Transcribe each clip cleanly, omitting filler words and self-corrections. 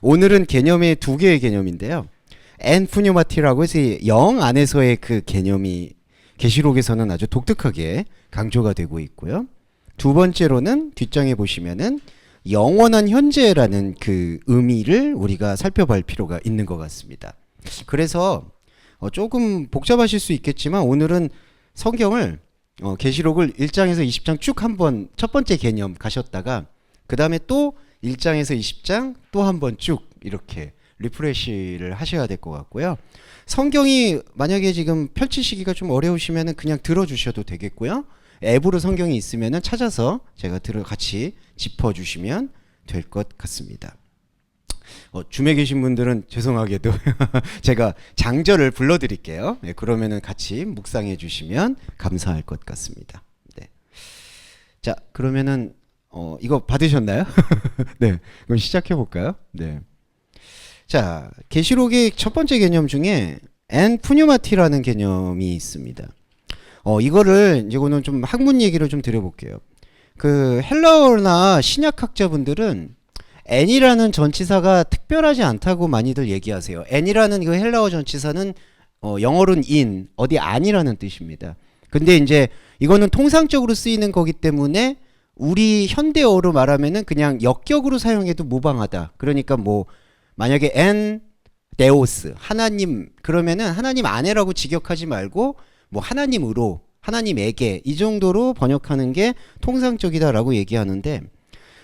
오늘은 개념의 두 개의 개념인데요. 엔푸뉴마티라고 해서 영 안에서의 그 개념이 계시록에서는 아주 독특하게 강조가 되고 있고요. 두 번째로는 뒷장에 보시면은 영원한 현재라는 그 의미를 우리가 살펴볼 필요가 있는 것 같습니다. 그래서 조금 복잡하실 수 있겠지만 오늘은 성경을 계시록을 1장에서 20장 쭉 한번 첫 번째 개념 가셨다가 그 다음에 또 1장에서 20장 또 한번 쭉 이렇게 리프레시를 하셔야 될 것 같고요. 성경이 만약에 지금 펼치시기가 좀 어려우시면 그냥 들어주셔도 되겠고요. 앱으로 성경이 있으면 찾아서 제가 같이 짚어주시면 될 것 같습니다. 줌에 계신 분들은 죄송하게도 제가 장절을 불러드릴게요. 네, 그러면은 같이 묵상해 주시면 감사할 것 같습니다. 네. 자, 그러면은 이거 받으셨나요? 네, 그럼 시작해 볼까요? 네. 자, 계시록의 첫 번째 개념 중에 엔푸뉴마티라는 개념이 있습니다. 이거를 이거는 좀 학문 얘기를 좀 드려볼게요. 그 헬라어나 신약학자분들은 n이라는 전치사가 특별하지 않다고 많이들 얘기하세요. n이라는 그 헬라어 전치사는 영어로는 in, 어디 아니라는 뜻입니다. 근데 이제 이거는 통상적으로 쓰이는 거기 때문에 우리 현대어로 말하면은 그냥 역격으로 사용해도 무방하다. 그러니까 뭐 만약에 en 데오스 하나님 그러면은 하나님 아내라고 직역하지 말고 뭐 하나님으로 하나님에게 이 정도로 번역하는 게 통상적이다라고 얘기하는데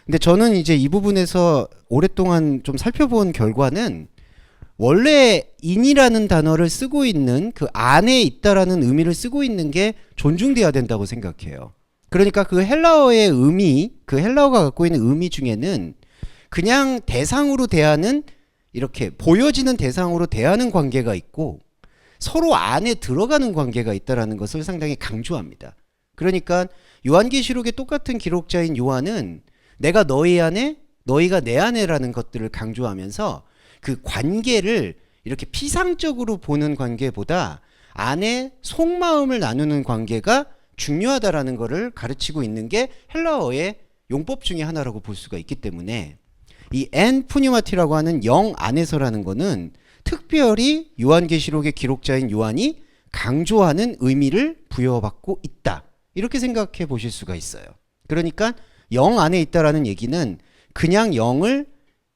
근데 저는 이제 이 부분에서 오랫동안 좀 살펴본 결과는 원래 인이라는 단어를 쓰고 있는 그 안에 있다라는 의미를 쓰고 있는 게 존중돼야 된다고 생각해요. 그러니까 그 헬라어의 의미, 그 헬라어가 갖고 있는 의미 중에는 그냥 대상으로 대하는 이렇게 보여지는 대상으로 대하는 관계가 있고 서로 안에 들어가는 관계가 있다라는 것을 상당히 강조합니다. 그러니까 요한계시록의 똑같은 기록자인 요한은 내가 너희 안에 너희가 내 안에라는 것들을 강조하면서 그 관계를 이렇게 피상적으로 보는 관계보다 안에 속마음을 나누는 관계가 중요하다라는 것을 가르치고 있는 게 헬라어의 용법 중에 하나라고 볼 수가 있기 때문에 이 엔푸뉴마티라고 하는 영 안에서라는 거는 특별히 요한계시록의 기록자인 요한이 강조하는 의미를 부여받고 있다. 이렇게 생각해 보실 수가 있어요. 그러니까 영 안에 있다라는 얘기는 그냥 영을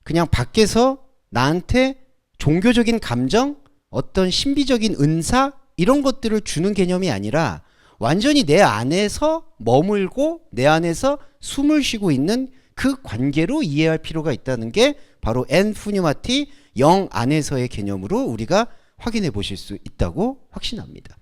그냥 밖에서 나한테 종교적인 감정, 어떤 신비적인 은사 이런 것들을 주는 개념이 아니라 완전히 내 안에서 머물고 내 안에서 숨을 쉬고 있는 그 관계로 이해할 필요가 있다는 게 바로 엔푸뉴마티 영 안에서의 개념으로 우리가 확인해 보실 수 있다고 확신합니다.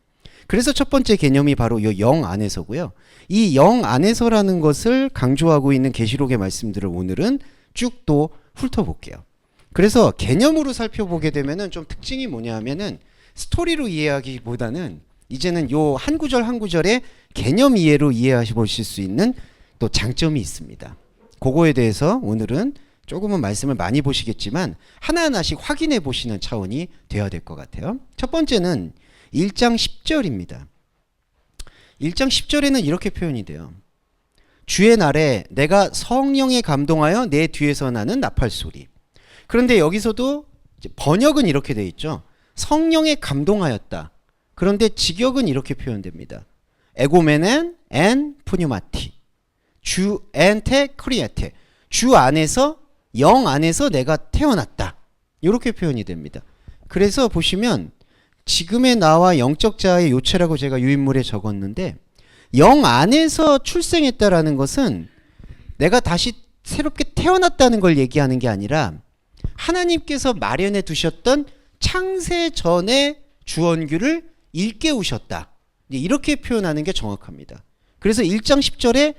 그래서 첫 번째 개념이 바로 이 영 안에서고요. 이 영 안에서라는 것을 강조하고 있는 계시록의 말씀들을 오늘은 쭉 또 훑어볼게요. 그래서 개념으로 살펴보게 되면은 좀 특징이 뭐냐 하면은 스토리로 이해하기보다는 이제는 요 한 구절 한 구절의 개념 이해로 이해하실 수 있는 또 장점이 있습니다. 그거에 대해서 오늘은 조금은 말씀을 많이 보시겠지만 하나하나씩 확인해 보시는 차원이 되어야 될 것 같아요. 첫 번째는 1장 10절입니다. 1장 10절에는 이렇게 표현이 돼요. 주의 날에 내가 성령에 감동하여 내 뒤에서 나는 나팔소리. 그런데 여기서도 번역은 이렇게 돼 있죠. 성령에 감동하였다. 그런데 직역은 이렇게 표현됩니다. 에고메넨 엔 푸뉴마티. 주 엔테 크리에테. 주 안에서 영 안에서 내가 태어났다. 이렇게 표현이 됩니다. 그래서 보시면 지금의 나와 영적 자아의 요체라고 제가 유인물에 적었는데 영 안에서 출생했다라는 것은 내가 다시 새롭게 태어났다는 걸 얘기하는 게 아니라 하나님께서 마련해 두셨던 창세 전의 주원규를 일깨우셨다. 이렇게 표현하는 게 정확합니다. 그래서 1장 10절에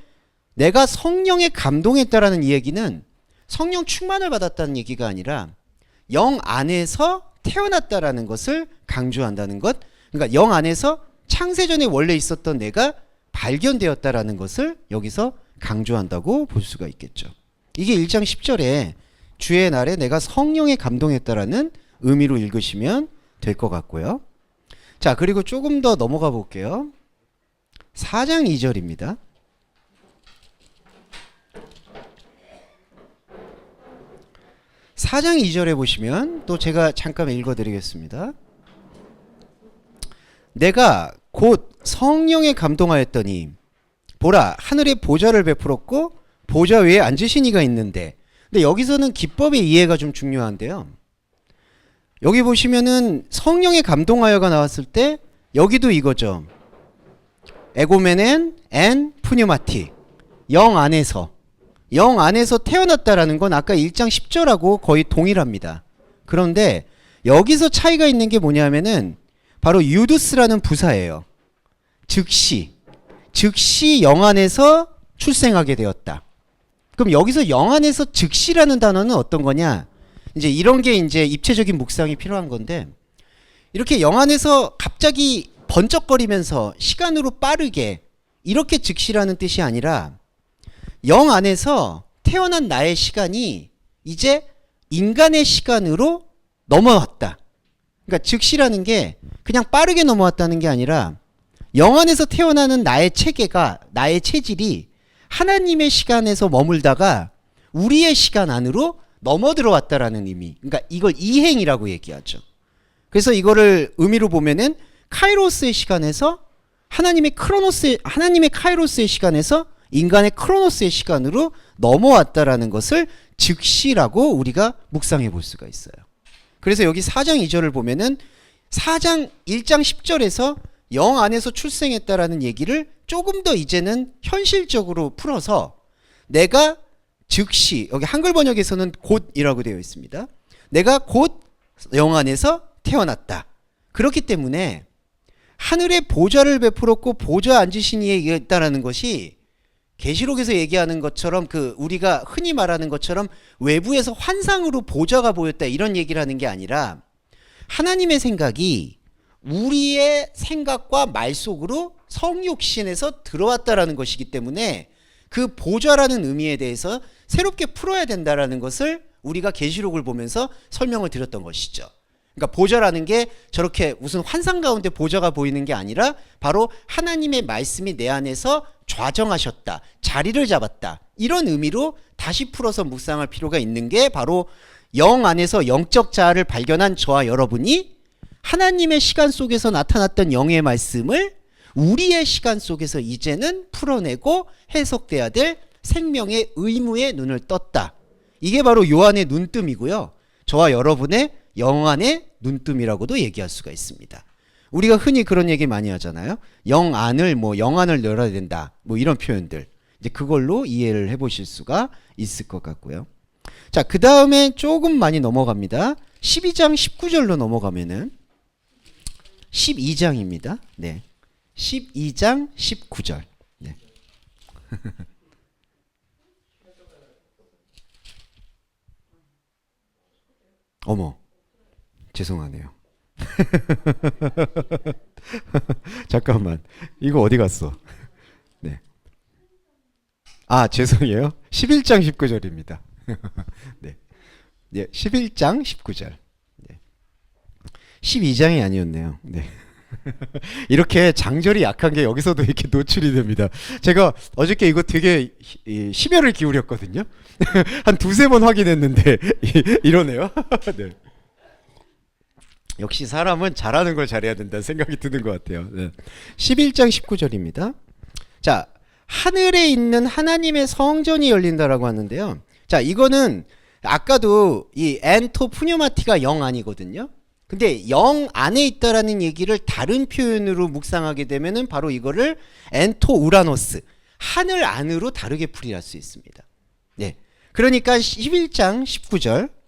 내가 성령에 감동했다라는 이 얘기는 성령 충만을 받았다는 얘기가 아니라 영 안에서 태어났다라는 것을 강조한다는 것. 그러니까 영 안에서 창세전에 원래 있었던 내가 발견되었다라는 것을 여기서 강조한다고 볼 수가 있겠죠. 이게 1장 10절에 주의 날에 내가 성령에 감동했다라는 의미로 읽으시면 될 것 같고요. 자, 그리고 조금 더 넘어가 볼게요. 4장 2절입니다. 4장 2절에 보시면 또 제가 잠깐 읽어드리겠습니다. 내가 곧 성령에 감동하였더니 보라 하늘에 보좌를 베풀었고 보좌 위에 앉으신 이가 있는데, 근데 여기서는 기법의 이해가 좀 중요한데요. 여기 보시면은 성령에 감동하여가 나왔을 때 여기도 이거죠. 에고메넨 앤 푸뉴마티, 영 안에서 태어났다라는 건 아까 1장 10절하고 거의 동일합니다. 그런데 여기서 차이가 있는 게 뭐냐면은 바로 유두스라는 부사예요. 즉시 영 안에서 출생하게 되었다. 그럼 여기서 영 안에서 즉시라는 단어는 어떤 거냐? 이제 이런 게 이제 입체적인 묵상이 필요한 건데, 이렇게 영 안에서 갑자기 번쩍거리면서 시간으로 빠르게 이렇게 즉시라는 뜻이 아니라 영 안에서 태어난 나의 시간이 이제 인간의 시간으로 넘어왔다. 그러니까 즉시라는 게 그냥 빠르게 넘어왔다는 게 아니라 영 안에서 태어나는 나의 체계가, 나의 체질이 하나님의 시간에서 머물다가 우리의 시간 안으로 넘어 들어왔다라는 의미. 그러니까 이걸 이행이라고 얘기하죠. 그래서 이거를 의미로 보면은 카이로스의 시간에서 하나님의 카이로스의 시간에서 인간의 크로노스의 시간으로 넘어왔다라는 것을 즉시라고 우리가 묵상해 볼 수가 있어요. 그래서 여기 4장 2절을 보면은 4장 1장 10절에서 영 안에서 출생했다라는 얘기를 조금 더 이제는 현실적으로 풀어서 내가 즉시, 여기 한글 번역에서는 곧이라고 되어 있습니다. 내가 곧 영 안에서 태어났다. 그렇기 때문에 하늘에 보좌를 베풀었고 보좌 앉으신 이에 있다라는 것이 계시록에서 얘기하는 것처럼 우리가 흔히 말하는 것처럼 외부에서 환상으로 보좌가 보였다 이런 얘기를 하는 게 아니라 하나님의 생각이 우리의 생각과 말 속으로 성육신에서 들어왔다라는 것이기 때문에 그 보좌라는 의미에 대해서 새롭게 풀어야 된다라는 것을 우리가 계시록을 보면서 설명을 드렸던 것이죠. 그러니까 보좌라는 게 저렇게 무슨 환상 가운데 보좌가 보이는 게 아니라 바로 하나님의 말씀이 내 안에서 좌정하셨다, 자리를 잡았다, 이런 의미로 다시 풀어서 묵상할 필요가 있는 게 바로 영 안에서 영적 자아를 발견한 저와 여러분이 하나님의 시간 속에서 나타났던 영의 말씀을 우리의 시간 속에서 이제는 풀어내고 해석돼야 될 생명의 의무의 눈을 떴다. 이게 바로 요한의 눈뜸이고요. 저와 여러분의 영안의 눈뜸이라고도 얘기할 수가 있습니다. 우리가 흔히 그런 얘기 많이 하잖아요. 영안을 열어야 된다. 이런 표현들. 이제 그걸로 이해를 해보실 수가 있을 것 같고요. 자, 그 다음에 조금 많이 넘어갑니다. 12장 19절로 넘어가면은 12장입니다. 네. 12장 19절. 네. 어머. 죄송하네요. 잠깐만. 이거 어디 갔어? 네. 아, 죄송해요. 11장 19절입니다. 네. 네, 11장 19절. 네. 12장이 아니었네요. 네. 이렇게 장절이 약한 게 여기서도 이렇게 노출이 됩니다. 제가 어저께 이거 되게 심혈을 기울였거든요. 한 두세 번 확인했는데 이러네요. 네. 역시 사람은 잘하는 걸 잘해야 된다는 생각이 드는 것 같아요. 네. 11장 19절입니다. 자, 하늘에 있는 하나님의 성전이 열린다라고 하는데요. 자, 이거는 아까도 이 엔토 푸뉴마티가 영 아니거든요. 근데 영 안에 있다라는 얘기를 다른 표현으로 묵상하게 되면은 바로 이거를 엔토 우라노스, 하늘 안으로 다르게 풀이할 수 있습니다. 네. 그러니까 11장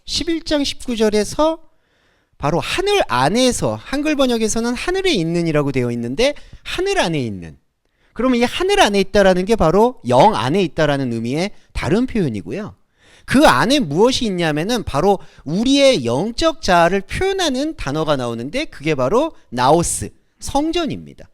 19절에서 바로 하늘 안에서, 한글 번역에서는 하늘에 있는이라고 되어 있는데 하늘 안에 있는. 그러면 이 하늘 안에 있다라는 게 바로 영 안에 있다라는 의미의 다른 표현이고요. 그 안에 무엇이 있냐면은 바로 우리의 영적 자아를 표현하는 단어가 나오는데 그게 바로 나오스, 성전입니다.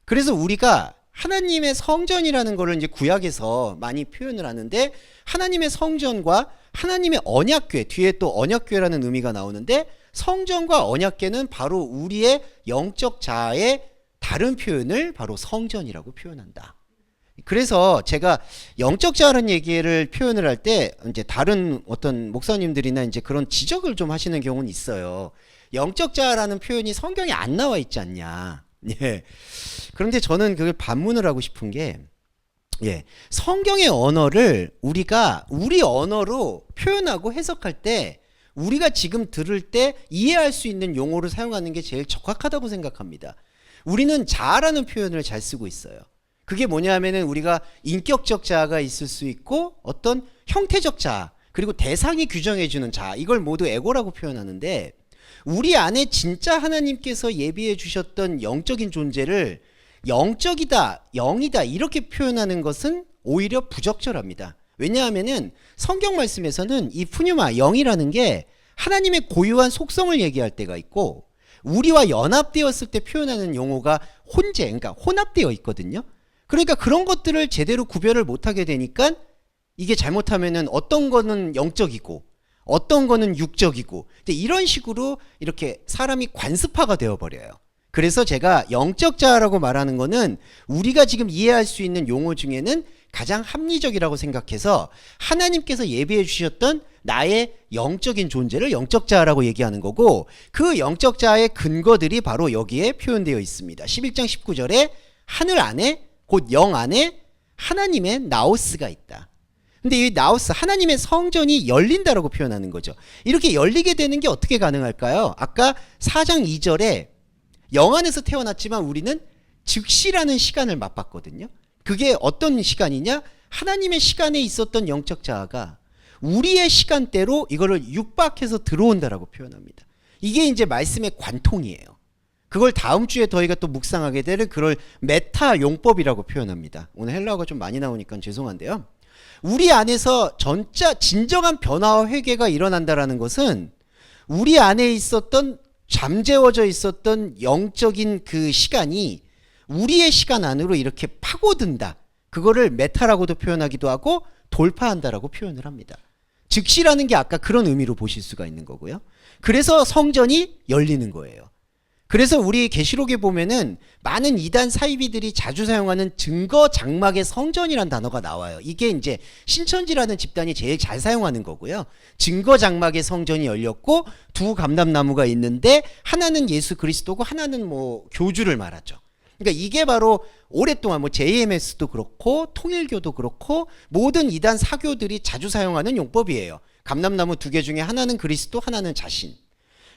그래서 우리가 하나님의 성전이라는 거를 이제 구약에서 많이 표현을 하는데 하나님의 성전과 하나님의 언약궤, 뒤에 또 언약궤라는 의미가 나오는데 성전과 언약궤는 바로 우리의 영적 자아의 다른 표현을 바로 성전이라고 표현한다. 그래서 제가 영적 자아라는 얘기를 표현을 할 때 이제 다른 어떤 목사님들이나 이제 그런 지적을 좀 하시는 경우는 있어요. 영적 자아라는 표현이 성경에 안 나와 있지 않냐. 예. 그런데 저는 그걸 반문을 하고 싶은 게, 예, 성경의 언어를 우리가 우리 언어로 표현하고 해석할 때 우리가 지금 들을 때 이해할 수 있는 용어를 사용하는 게 제일 적합하다고 생각합니다. 우리는 자아라는 표현을 잘 쓰고 있어요. 그게 뭐냐면은 우리가 인격적 자아가 있을 수 있고 어떤 형태적 자아, 그리고 대상이 규정해주는 자아, 이걸 모두 에고라고 표현하는데, 우리 안에 진짜 하나님께서 예비해 주셨던 영적인 존재를 영적이다, 영이다 이렇게 표현하는 것은 오히려 부적절합니다. 왜냐하면은 성경 말씀에서는 이 푸뉴마, 영이라는 게 하나님의 고유한 속성을 얘기할 때가 있고, 우리와 연합되었을 때 표현하는 용어가 혼재, 그러니까 혼합되어 있거든요. 그러니까 그런 것들을 제대로 구별을 못하게 되니까 이게 잘못하면은 어떤 거는 영적이고 어떤 거는 육적이고, 이런 식으로 이렇게 사람이 관습화가 되어버려요. 그래서 제가 영적 자아라고 말하는 거는 우리가 지금 이해할 수 있는 용어 중에는 가장 합리적이라고 생각해서 하나님께서 예비해 주셨던 나의 영적인 존재를 영적 자아라고 얘기하는 거고, 그 영적 자아의 근거들이 바로 여기에 표현되어 있습니다. 11장 19절에 하늘 안에, 곧 영 안에 하나님의 나오스가 있다. 근데 이 나오스, 하나님의 성전이 열린다라고 표현하는 거죠. 이렇게 열리게 되는 게 어떻게 가능할까요? 아까 4장 2절에 영 안에서 태어났지만 우리는 즉시라는 시간을 맛봤거든요. 그게 어떤 시간이냐? 하나님의 시간에 있었던 영적 자아가 우리의 시간대로 이거를 육박해서 들어온다라고 표현합니다. 이게 이제 말씀의 관통이에요. 그걸 다음 주에 저희가 또 묵상하게 되는 그걸 메타 용법이라고 표현합니다. 오늘 헬라어가 좀 많이 나오니까 죄송한데요. 우리 안에서 진정한 변화와 회개가 일어난다라는 것은 우리 안에 있었던 잠재워져 있었던 영적인 그 시간이 우리의 시간 안으로 이렇게 파고든다. 그거를 메타라고도 표현하기도 하고 돌파한다라고 표현을 합니다. 즉시라는 게 아까 그런 의미로 보실 수가 있는 거고요. 그래서 성전이 열리는 거예요. 그래서 우리 계시록에 보면은 많은 이단 사이비들이 자주 사용하는 증거 장막의 성전이란 단어가 나와요. 이게 이제 신천지라는 집단이 제일 잘 사용하는 거고요. 증거 장막의 성전이 열렸고 두 감람나무가 있는데 하나는 예수 그리스도고 하나는 뭐 교주를 말하죠. 그러니까 이게 바로 오랫동안 뭐 JMS도 그렇고 통일교도 그렇고 모든 이단 사교들이 자주 사용하는 용법이에요. 감람나무 두 개 중에 하나는 그리스도, 하나는 자신.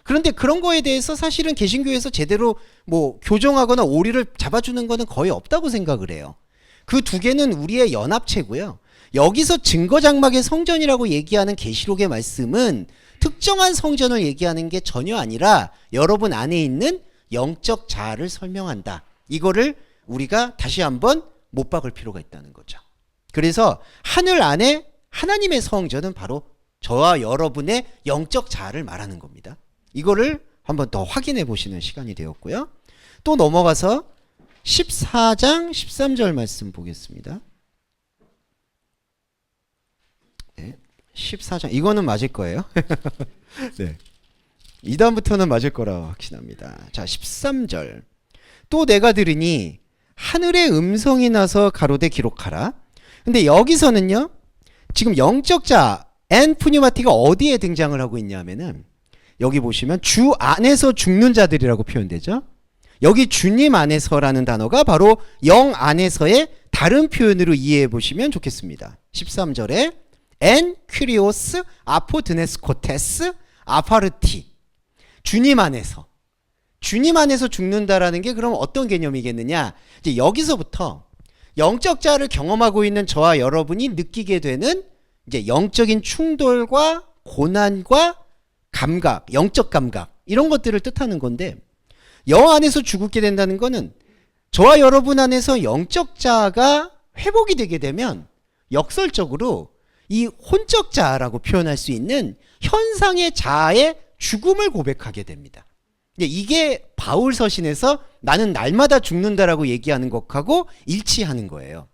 그런데 그런 거에 대해서 사실은 개신교에서 제대로 뭐 교정하거나 오리를 잡아주는 거는 거의 없다고 생각을 해요. 그 두 개는 우리의 연합체고요. 여기서 증거장막의 성전이라고 얘기하는 계시록의 말씀은 특정한 성전을 얘기하는 게 전혀 아니라 여러분 안에 있는 영적 자아를 설명한다. 이거를 우리가 다시 한번 못 박을 필요가 있다는 거죠. 그래서 하늘 안에 하나님의 성전은 바로 저와 여러분의 영적 자아를 말하는 겁니다. 이거를 한번 더 확인해 보시는 시간이 되었고요. 또 넘어가서 14장 13절 말씀 보겠습니다. 네, 14장 이거는 맞을 거예요. 네. 이 다음부터는 맞을 거라 확신합니다. 자, 13절. 또 내가 들으니 하늘의 음성이 나서 가로되 기록하라. 근데 여기서는요, 지금 영적 자아 엔푸뉴마티가 어디에 등장을 하고 있냐면은 여기 보시면 주 안에서 죽는 자들이라고 표현되죠. 여기 주님 안에서라는 단어가 바로 영 안에서의 다른 표현으로 이해해 보시면 좋겠습니다. 13절에 엔 퀴리오스 아포드네스코테스 아파르티, 주님 안에서 죽는다라는 게 그럼 어떤 개념이겠느냐? 이제 여기서부터 영적 자아를 경험하고 있는 저와 여러분이 느끼게 되는 이제 영적인 충돌과 고난과 감각, 영적 감각 이런 것들을 뜻하는 건데, 영 안에서 죽게 된다는 거는 저와 여러분 안에서 영적 자아가 회복이 되게 되면 역설적으로 이 혼적 자아라고 표현할 수 있는 현상의 자아의 죽음을 고백하게 됩니다. 이게 바울 서신에서 나는 날마다 죽는다라고 얘기하는 것하고 일치하는 거예요.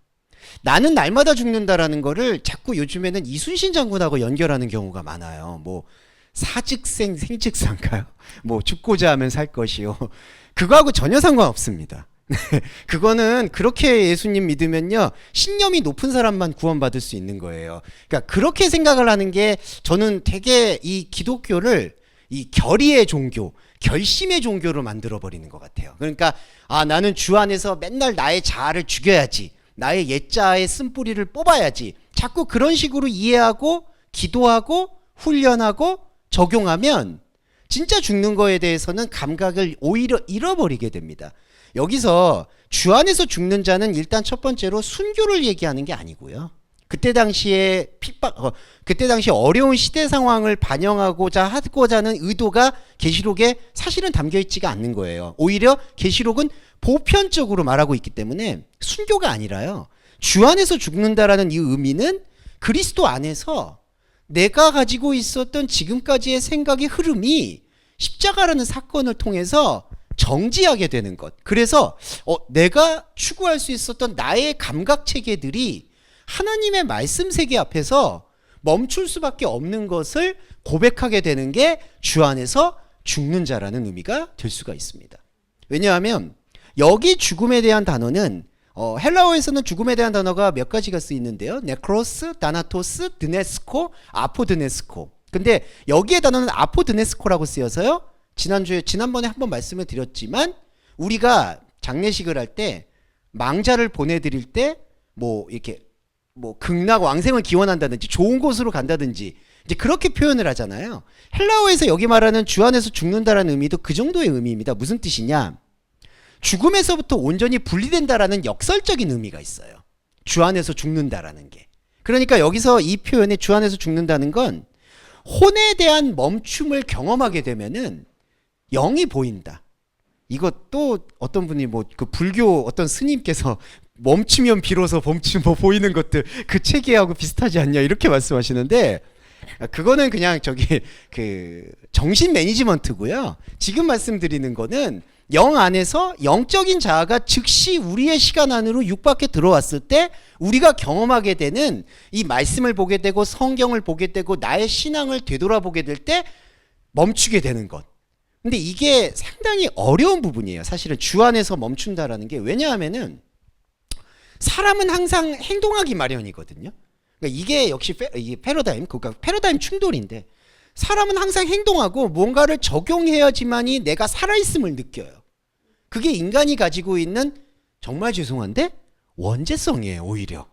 나는 날마다 죽는다라는 거를 자꾸 요즘에는 이순신 장군하고 연결하는 경우가 많아요. 뭐 사즉생 생즉사인가요? 뭐 죽고자 하면 살 것이요. 그거하고 전혀 상관없습니다. 그거는 그렇게 예수님 믿으면요, 신념이 높은 사람만 구원받을 수 있는 거예요. 그러니까 그렇게 생각을 하는 게, 저는 되게 이 기독교를 이 결의의 종교, 결심의 종교로 만들어 버리는 것 같아요. 그러니까 나는 주 안에서 맨날 나의 자아를 죽여야지, 나의 옛자아의 쓴뿌리를 뽑아야지, 자꾸 그런 식으로 이해하고 기도하고 훈련하고 적용하면 진짜 죽는 거에 대해서는 감각을 오히려 잃어버리게 됩니다. 여기서 주 안에서 죽는 자는 일단 첫 번째로 순교를 얘기하는 게 아니고요. 그때 당시에 그때 당시 어려운 시대 상황을 반영하고자 하는 의도가 계시록에 사실은 담겨 있지가 않는 거예요. 오히려 계시록은 보편적으로 말하고 있기 때문에 순교가 아니라요, 주 안에서 죽는다라는 이 의미는 그리스도 안에서 내가 가지고 있었던 지금까지의 생각의 흐름이 십자가라는 사건을 통해서 정지하게 되는 것. 그래서 내가 추구할 수 있었던 나의 감각 체계들이 하나님의 말씀 세계 앞에서 멈출 수밖에 없는 것을 고백하게 되는 게 주 안에서 죽는 자라는 의미가 될 수가 있습니다. 왜냐하면 여기 죽음에 대한 단어는 헬라어에서는 죽음에 대한 단어가 몇 가지가 쓰이는데요. 네크로스, 다나토스, 드네스코, 아포드네스코. 근데 여기에 단어는 아포드네스코라고 쓰여서요, 지난번에 한번 말씀을 드렸지만, 우리가 장례식을 할 때 망자를 보내드릴 때 이렇게 극락 왕생을 기원한다든지 좋은 곳으로 간다든지 이제 그렇게 표현을 하잖아요. 헬라어에서 여기 말하는 주 안에서 죽는다라는 의미도 그 정도의 의미입니다. 무슨 뜻이냐? 죽음에서부터 온전히 분리된다라는 역설적인 의미가 있어요. 주 안에서 죽는다라는 게. 그러니까 여기서 이 표현에 주 안에서 죽는다는 건 혼에 대한 멈춤을 경험하게 되면은 영이 보인다. 이것도 어떤 분이 그 불교 어떤 스님께서 멈추면 비로소 보이는 것들, 그 체계하고 비슷하지 않냐 이렇게 말씀하시는데, 그거는 그냥 그 정신 매니지먼트고요. 지금 말씀드리는 거는 영 안에서 영적인 자아가 즉시 우리의 시간 안으로 육밖에 들어왔을 때 우리가 경험하게 되는, 이 말씀을 보게 되고 성경을 보게 되고 나의 신앙을 되돌아보게 될 때 멈추게 되는 것. 근데 이게 상당히 어려운 부분이에요. 사실은 주 안에서 멈춘다라는 게. 왜냐하면은 사람은 항상 행동하기 마련이거든요. 그러니까 이게 역시 이게 패러다임, 그러니까 패러다임 충돌인데, 사람은 항상 행동하고 뭔가를 적용해야지만이 내가 살아있음을 느껴요. 그게 인간이 가지고 있는, 정말 죄송한데, 원죄성이에요, 오히려.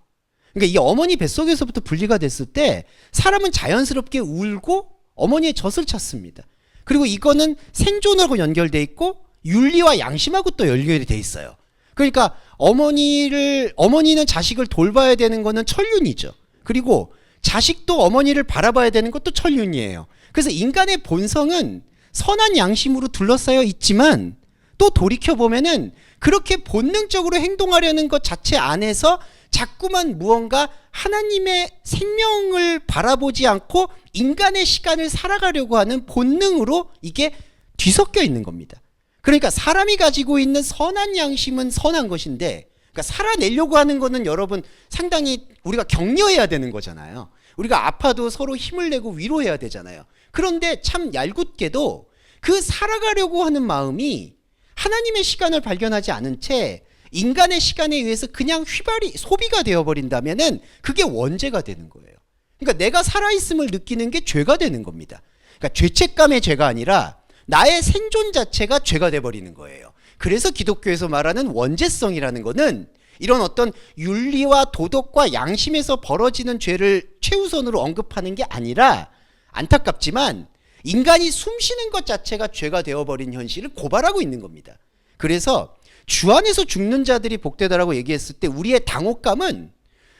그러니까 이 어머니 뱃속에서부터 분리가 됐을 때 사람은 자연스럽게 울고 어머니의 젖을 찾습니다. 그리고 이거는 생존하고 연결돼 있고 윤리와 양심하고 또 연결이 돼 있어요. 그러니까 어머니는 자식을 돌봐야 되는 거는 천륜이죠. 그리고 자식도 어머니를 바라봐야 되는 것도 천륜이에요. 그래서 인간의 본성은 선한 양심으로 둘러싸여 있지만, 또 돌이켜보면은 그렇게 본능적으로 행동하려는 것 자체 안에서 자꾸만 무언가 하나님의 생명을 바라보지 않고 인간의 시간을 살아가려고 하는 본능으로 이게 뒤섞여 있는 겁니다. 그러니까 사람이 가지고 있는 선한 양심은 선한 것인데, 그러니까 살아내려고 하는 거는 여러분 상당히 우리가 격려해야 되는 거잖아요. 우리가 아파도 서로 힘을 내고 위로해야 되잖아요. 그런데 참 얄궂게도 그 살아가려고 하는 마음이 하나님의 시간을 발견하지 않은 채 인간의 시간에 의해서 그냥 소비가 되어버린다면은 그게 원죄가 되는 거예요. 그러니까 내가 살아있음을 느끼는 게 죄가 되는 겁니다. 그러니까 죄책감의 죄가 아니라 나의 생존 자체가 죄가 돼버리는 거예요. 그래서 기독교에서 말하는 원죄성이라는 거는 이런 어떤 윤리와 도덕과 양심에서 벌어지는 죄를 최우선으로 언급하는 게 아니라, 안타깝지만 인간이 숨쉬는 것 자체가 죄가 되어버린 현실을 고발하고 있는 겁니다. 그래서 주 안에서 죽는 자들이 복되다라고 얘기했을 때 우리의 당혹감은,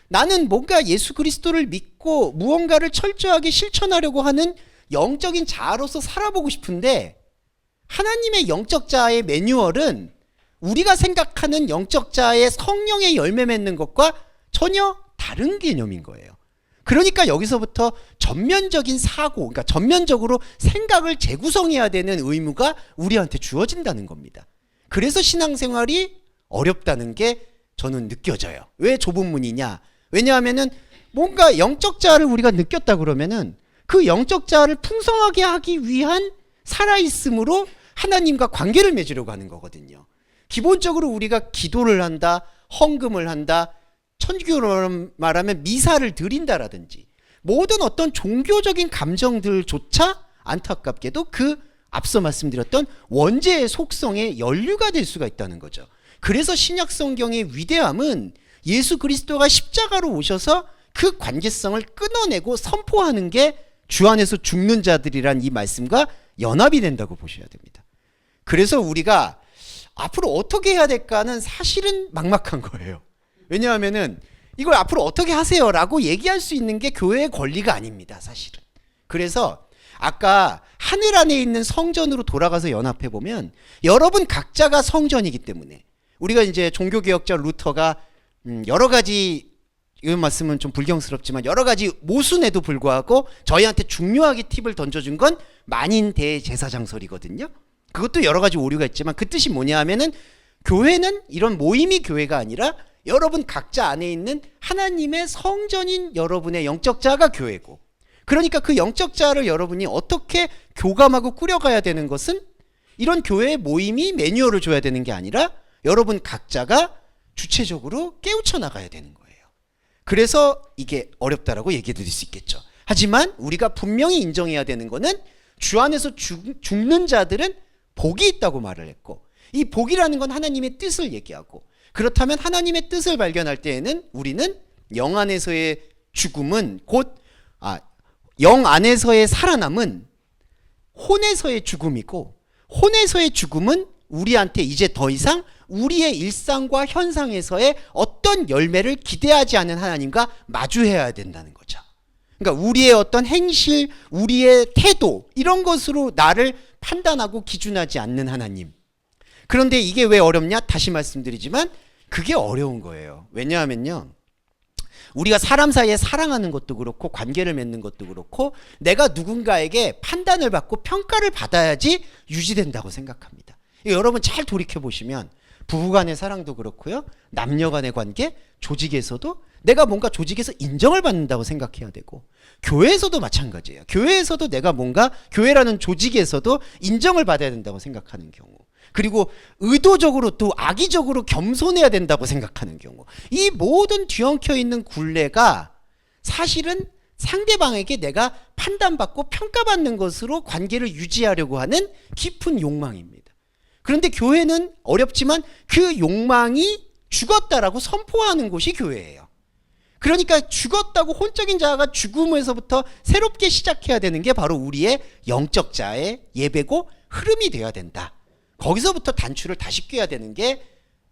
나는 뭔가 예수 그리스도를 믿고 무언가를 철저하게 실천하려고 하는 영적인 자아로서 살아보고 싶은데, 하나님의 영적 자아의 매뉴얼은 우리가 생각하는 영적 자아의 성령의 열매 맺는 것과 전혀 다른 개념인 거예요. 그러니까 여기서부터 전면적인 사고, 그러니까 전면적으로 생각을 재구성해야 되는 의무가 우리한테 주어진다는 겁니다. 그래서 신앙생활이 어렵다는 게 저는 느껴져요. 왜 좁은 문이냐? 왜냐하면은 뭔가 영적 자아를 우리가 느꼈다 그러면은 그 영적 자아를 풍성하게 하기 위한 살아있음으로 하나님과 관계를 맺으려고 하는 거거든요. 기본적으로 우리가 기도를 한다, 헌금을 한다, 천주교로 말하면 미사를 드린다라든지 모든 어떤 종교적인 감정들조차 안타깝게도 그 앞서 말씀드렸던 원죄의 속성의 연류가 될 수가 있다는 거죠. 그래서 신약 성경의 위대함은 예수 그리스도가 십자가로 오셔서 그 관계성을 끊어내고 선포하는 게 주 안에서 죽는 자들이란 이 말씀과 연합이 된다고 보셔야 됩니다. 그래서 우리가 앞으로 어떻게 해야 될까는 사실은 막막한 거예요. 왜냐하면은 이걸 앞으로 어떻게 하세요라고 얘기할 수 있는 게 교회의 권리가 아닙니다, 사실은. 그래서 아까 하늘 안에 있는 성전으로 돌아가서 연합해 보면 여러분 각자가 성전이기 때문에 우리가 이제 종교개혁자 루터가 여러 가지, 이런 말씀은 좀 불경스럽지만 여러 가지 모순에도 불구하고 저희한테 중요하게 팁을 던져준 건 만인 대제사장설이거든요. 그것도 여러 가지 오류가 있지만 그 뜻이 뭐냐 하면은 교회는 이런 모임이 교회가 아니라 여러분 각자 안에 있는 하나님의 성전인 여러분의 영적 자가 교회고, 그러니까 그 영적 자를 여러분이 어떻게 교감하고 꾸려가야 되는 것은 이런 교회의 모임이 매뉴얼을 줘야 되는 게 아니라 여러분 각자가 주체적으로 깨우쳐 나가야 되는 거예요. 그래서 이게 어렵다라고 얘기해 드릴 수 있겠죠. 하지만 우리가 분명히 인정해야 되는 거는 주 안에서 죽는 자들은 복이 있다고 말을 했고, 이 복이라는 건 하나님의 뜻을 얘기하고, 그렇다면 하나님의 뜻을 발견할 때에는 우리는 영 안에서의 죽음은 영 안에서의 살아남은 혼에서의 죽음이고, 혼에서의 죽음은 우리한테 이제 더 이상 우리의 일상과 현상에서의 어떤 열매를 기대하지 않은 하나님과 마주해야 된다는 거죠. 그러니까 우리의 어떤 행실, 우리의 태도 이런 것으로 나를 판단하고 기준하지 않는 하나님. 그런데 이게 왜 어렵냐? 다시 말씀드리지만 그게 어려운 거예요. 왜냐하면요, 우리가 사람 사이에 사랑하는 것도 그렇고 관계를 맺는 것도 그렇고 내가 누군가에게 판단을 받고 평가를 받아야지 유지된다고 생각합니다. 여러분 잘 돌이켜보시면 부부간의 사랑도 그렇고요, 남녀간의 관계, 조직에서도 내가 뭔가 조직에서 인정을 받는다고 생각해야 되고, 교회에서도 마찬가지예요. 교회에서도 내가 뭔가 교회라는 조직에서도 인정을 받아야 된다고 생각하는 경우, 그리고 의도적으로 또 악의적으로 겸손해야 된다고 생각하는 경우, 이 모든 뒤엉켜 있는 굴레가 사실은 상대방에게 내가 판단받고 평가받는 것으로 관계를 유지하려고 하는 깊은 욕망입니다. 그런데 교회는 어렵지만 그 욕망이 죽었다라고 선포하는 곳이 교회예요. 그러니까 죽었다고 혼적인 자아가 죽음에서부터 새롭게 시작해야 되는 게 바로 우리의 영적 자의 예배고 흐름이 되어야 된다. 거기서부터 단추를 다시 꿰야 되는 게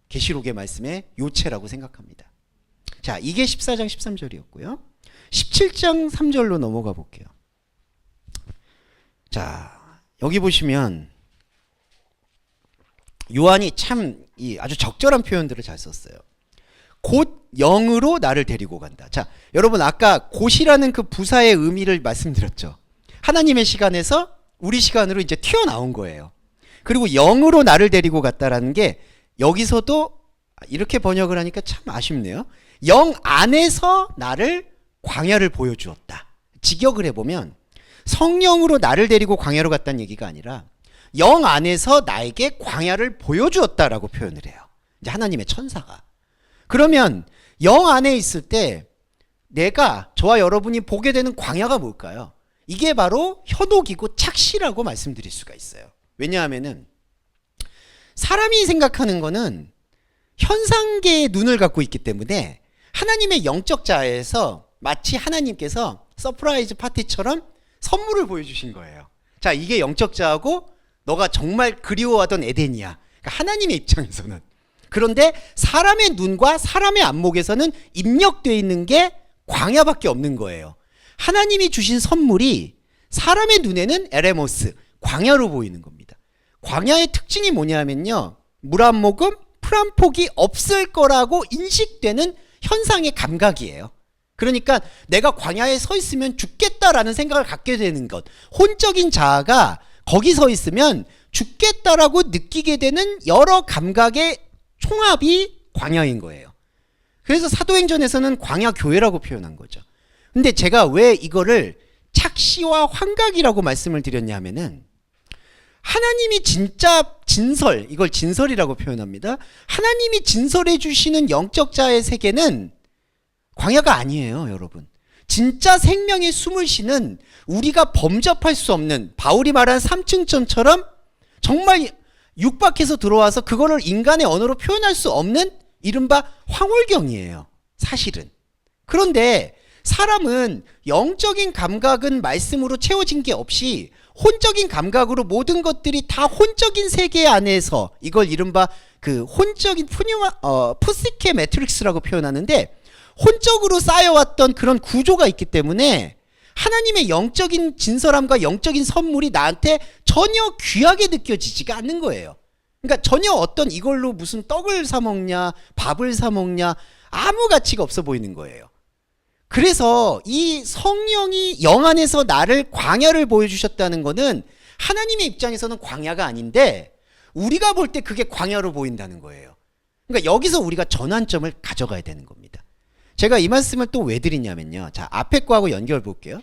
계시록의 말씀의 요체라고 생각합니다. 자, 이게 14장 13절이었고요. 17장 3절로 넘어가 볼게요. 자, 여기 보시면 요한이 참 아주 적절한 표현들을 잘 썼어요. 곧 영으로 나를 데리고 간다. 자, 여러분 아까 곧이라는 그 부사의 의미를 말씀드렸죠. 하나님의 시간에서 우리 시간으로 이제 튀어나온 거예요. 그리고 영으로 나를 데리고 갔다라는 게 여기서도 이렇게 번역을 하니까 참 아쉽네요. 영 안에서 나를 광야를 보여주었다. 직역을 해보면 성령으로 나를 데리고 광야로 갔다는 얘기가 아니라 영 안에서 나에게 광야를 보여주었다라고 표현을 해요. 이제 하나님의 천사가. 그러면 영 안에 있을 때 내가, 저와 여러분이 보게 되는 광야가 뭘까요? 이게 바로 현혹이고 착시라고 말씀드릴 수가 있어요. 왜냐하면은 사람이 생각하는 거는 현상계의 눈을 갖고 있기 때문에 하나님의 영적 자아에서 마치 하나님께서 서프라이즈 파티처럼 선물을 보여주신 거예요. 자, 이게 영적 자아고 너가 정말 그리워하던 에덴이야. 그러니까 하나님의 입장에서는. 그런데 사람의 눈과 사람의 안목에서는 입력되어 있는 게 광야밖에 없는 거예요. 하나님이 주신 선물이 사람의 눈에는 에레모스, 광야로 보이는 겁니다. 광야의 특징이 뭐냐면요, 물 한 모금, 풀 한 폭이 없을 거라고 인식되는 현상의 감각이에요. 그러니까 내가 광야에 서 있으면 죽겠다라는 생각을 갖게 되는 것, 혼적인 자아가 거기 서 있으면 죽겠다라고 느끼게 되는 여러 감각의 총합이 광야인 거예요. 그래서 사도행전에서는 광야 교회라고 표현한 거죠. 근데 제가 왜 이거를 착시와 환각이라고 말씀을 드렸냐면은 하나님이 진짜 진설, 이걸 진설이라고 표현합니다. 하나님이 진설해 주시는 영적 자의 세계는 광야가 아니에요, 여러분. 진짜 생명의 숨을 쉬는 우리가 범접할 수 없는 바울이 말한 삼층천처럼 정말 육박해서 들어와서 그거를 인간의 언어로 표현할 수 없는 이른바 황홀경이에요, 사실은. 그런데 사람은 영적인 감각은 말씀으로 채워진 게 없이 혼적인 감각으로 모든 것들이 다 혼적인 세계 안에서, 이걸 이른바 그 혼적인 푸시케 매트릭스라고 표현하는데, 혼적으로 쌓여왔던 그런 구조가 있기 때문에 하나님의 영적인 진설함과 영적인 선물이 나한테 전혀 귀하게 느껴지지가 않는 거예요. 그러니까 전혀 어떤 이걸로 무슨 떡을 사 먹냐, 밥을 사 먹냐, 아무 가치가 없어 보이는 거예요. 그래서 이 성령이 영 안에서 나를 광야를 보여주셨다는 거는 하나님의 입장에서는 광야가 아닌데 우리가 볼 때 그게 광야로 보인다는 거예요. 그러니까 여기서 우리가 전환점을 가져가야 되는 겁니다. 제가 이 말씀을 또 왜 드리냐면요, 자, 앞에 거하고 연결 볼게요.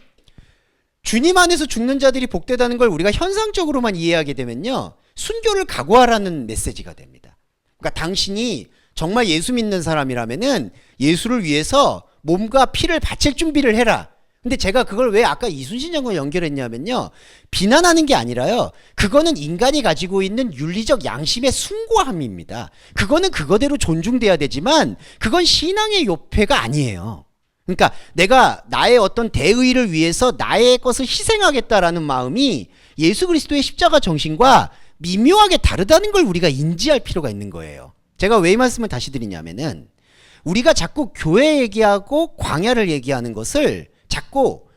주님 안에서 죽는 자들이 복되다는 걸 우리가 현상적으로만 이해하게 되면요, 순교를 각오하라는 메시지가 됩니다. 그러니까 당신이 정말 예수 믿는 사람이라면은 예수를 위해서 몸과 피를 바칠 준비를 해라. 근데 제가 그걸 왜 아까 이순신 장군과 연결했냐면요, 비난하는 게 아니라요, 그거는 인간이 가지고 있는 윤리적 양심의 숭고함입니다. 그거는 그거대로 존중돼야 되지만 그건 신앙의 요패가 아니에요. 그러니까 내가 나의 어떤 대의를 위해서 나의 것을 희생하겠다라는 마음이 예수 그리스도의 십자가 정신과 미묘하게 다르다는 걸 우리가 인지할 필요가 있는 거예요. 제가 왜 이 말씀을 다시 드리냐면은, 우리가 자꾸 교회 얘기하고 광야를 얘기하는 것을 자꾸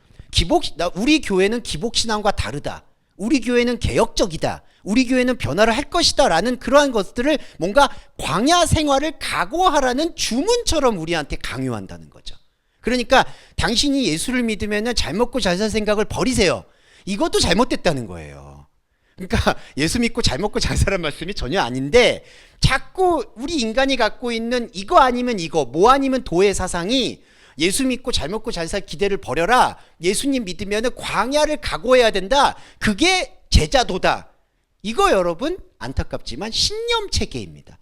우리 교회는 기복신앙과 다르다, 우리 교회는 개혁적이다, 우리 교회는 변화를 할 것이다 라는 그러한 것들을 뭔가 광야 생활을 각오하라는 주문처럼 우리한테 강요한다는 거죠. 그러니까 당신이 예수를 믿으면 잘 먹고 잘 살 생각을 버리세요. 이것도 잘못됐다는 거예요. 그러니까 예수 믿고 잘 먹고 잘 사는 말씀이 전혀 아닌데, 자꾸 우리 인간이 갖고 있는 이거 아니면 이거, 뭐 아니면 도의 사상이 예수 믿고 잘 먹고 잘 살 기대를 버려라, 예수님 믿으면 광야를 각오해야 된다, 그게 제자도다. 이거 여러분 안타깝지만 신념체계입니다.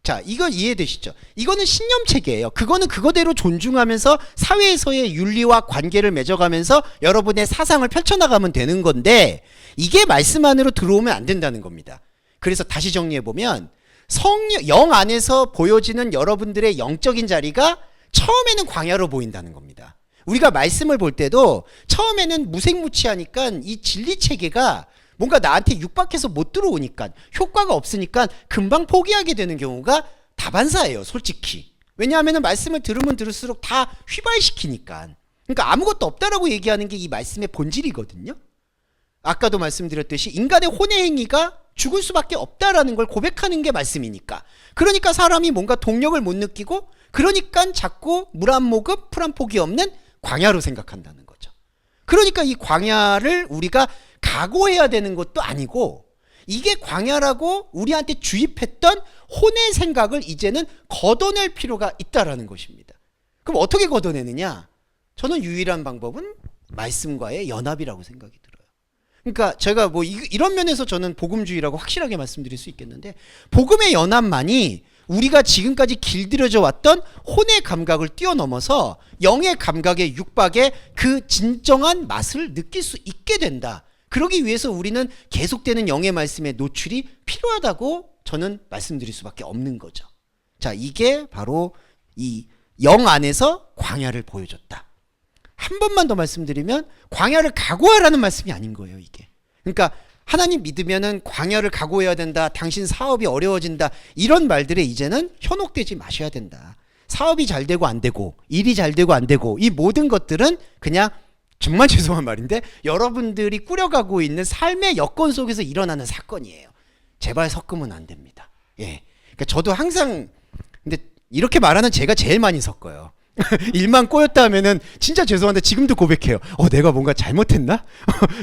자, 이거 이해되시죠? 이거는 신념체계예요. 그거는 그거대로 존중하면서 사회에서의 윤리와 관계를 맺어가면서 여러분의 사상을 펼쳐나가면 되는 건데, 이게 말씀 안으로 들어오면 안 된다는 겁니다. 그래서 다시 정리해보면, 영 안에서 보여지는 여러분들의 영적인 자리가 처음에는 광야로 보인다는 겁니다. 우리가 말씀을 볼 때도 처음에는 무색무취하니까 이 진리체계가 뭔가 나한테 육박해서 못 들어오니까, 효과가 없으니까 금방 포기하게 되는 경우가 다반사예요, 솔직히. 왜냐하면 말씀을 들으면 들을수록 다 휘발시키니까. 그러니까 아무것도 없다라고 얘기하는 게 이 말씀의 본질이거든요. 아까도 말씀드렸듯이 인간의 혼의 행위가 죽을 수밖에 없다라는 걸 고백하는 게 말씀이니까. 그러니까 사람이 뭔가 동력을 못 느끼고, 그러니까 자꾸 물 한 모금 풀 한 폭이 없는 광야로 생각한다는 거죠. 그러니까 이 광야를 우리가 각오해야 되는 것도 아니고, 이게 광야라고 우리한테 주입했던 혼의 생각을 이제는 걷어낼 필요가 있다라는 것입니다. 그럼 어떻게 걷어내느냐? 저는 유일한 방법은 말씀과의 연합이라고 생각이 들어요. 그러니까 제가 뭐 이런 면에서 저는 복음주의라고 확실하게 말씀드릴 수 있겠는데, 복음의 연합만이 우리가 지금까지 길들여져 왔던 혼의 감각을 뛰어넘어서 영의 감각의 육박의 그 진정한 맛을 느낄 수 있게 된다. 그러기 위해서 우리는 계속되는 영의 말씀의 노출이 필요하다고 저는 말씀드릴 수밖에 없는 거죠. 자, 이게 바로 이 영 안에서 광야를 보여줬다. 한 번만 더 말씀드리면, 광야를 각오하라는 말씀이 아닌 거예요, 이게. 그러니까 하나님 믿으면은 광야를 각오해야 된다, 당신 사업이 어려워진다, 이런 말들에 이제는 현혹되지 마셔야 된다. 사업이 잘 되고 안 되고, 일이 잘 되고 안 되고, 이 모든 것들은 그냥, 정말 죄송한 말인데, 여러분들이 꾸려가고 있는 삶의 여건 속에서 일어나는 사건이에요. 제발 섞으면 안 됩니다. 예. 그러니까 저도 항상, 근데 이렇게 말하는 제가 제일 많이 섞어요. 일만 꼬였다 하면은 진짜 죄송한데 지금도 고백해요. 내가 뭔가 잘못했나?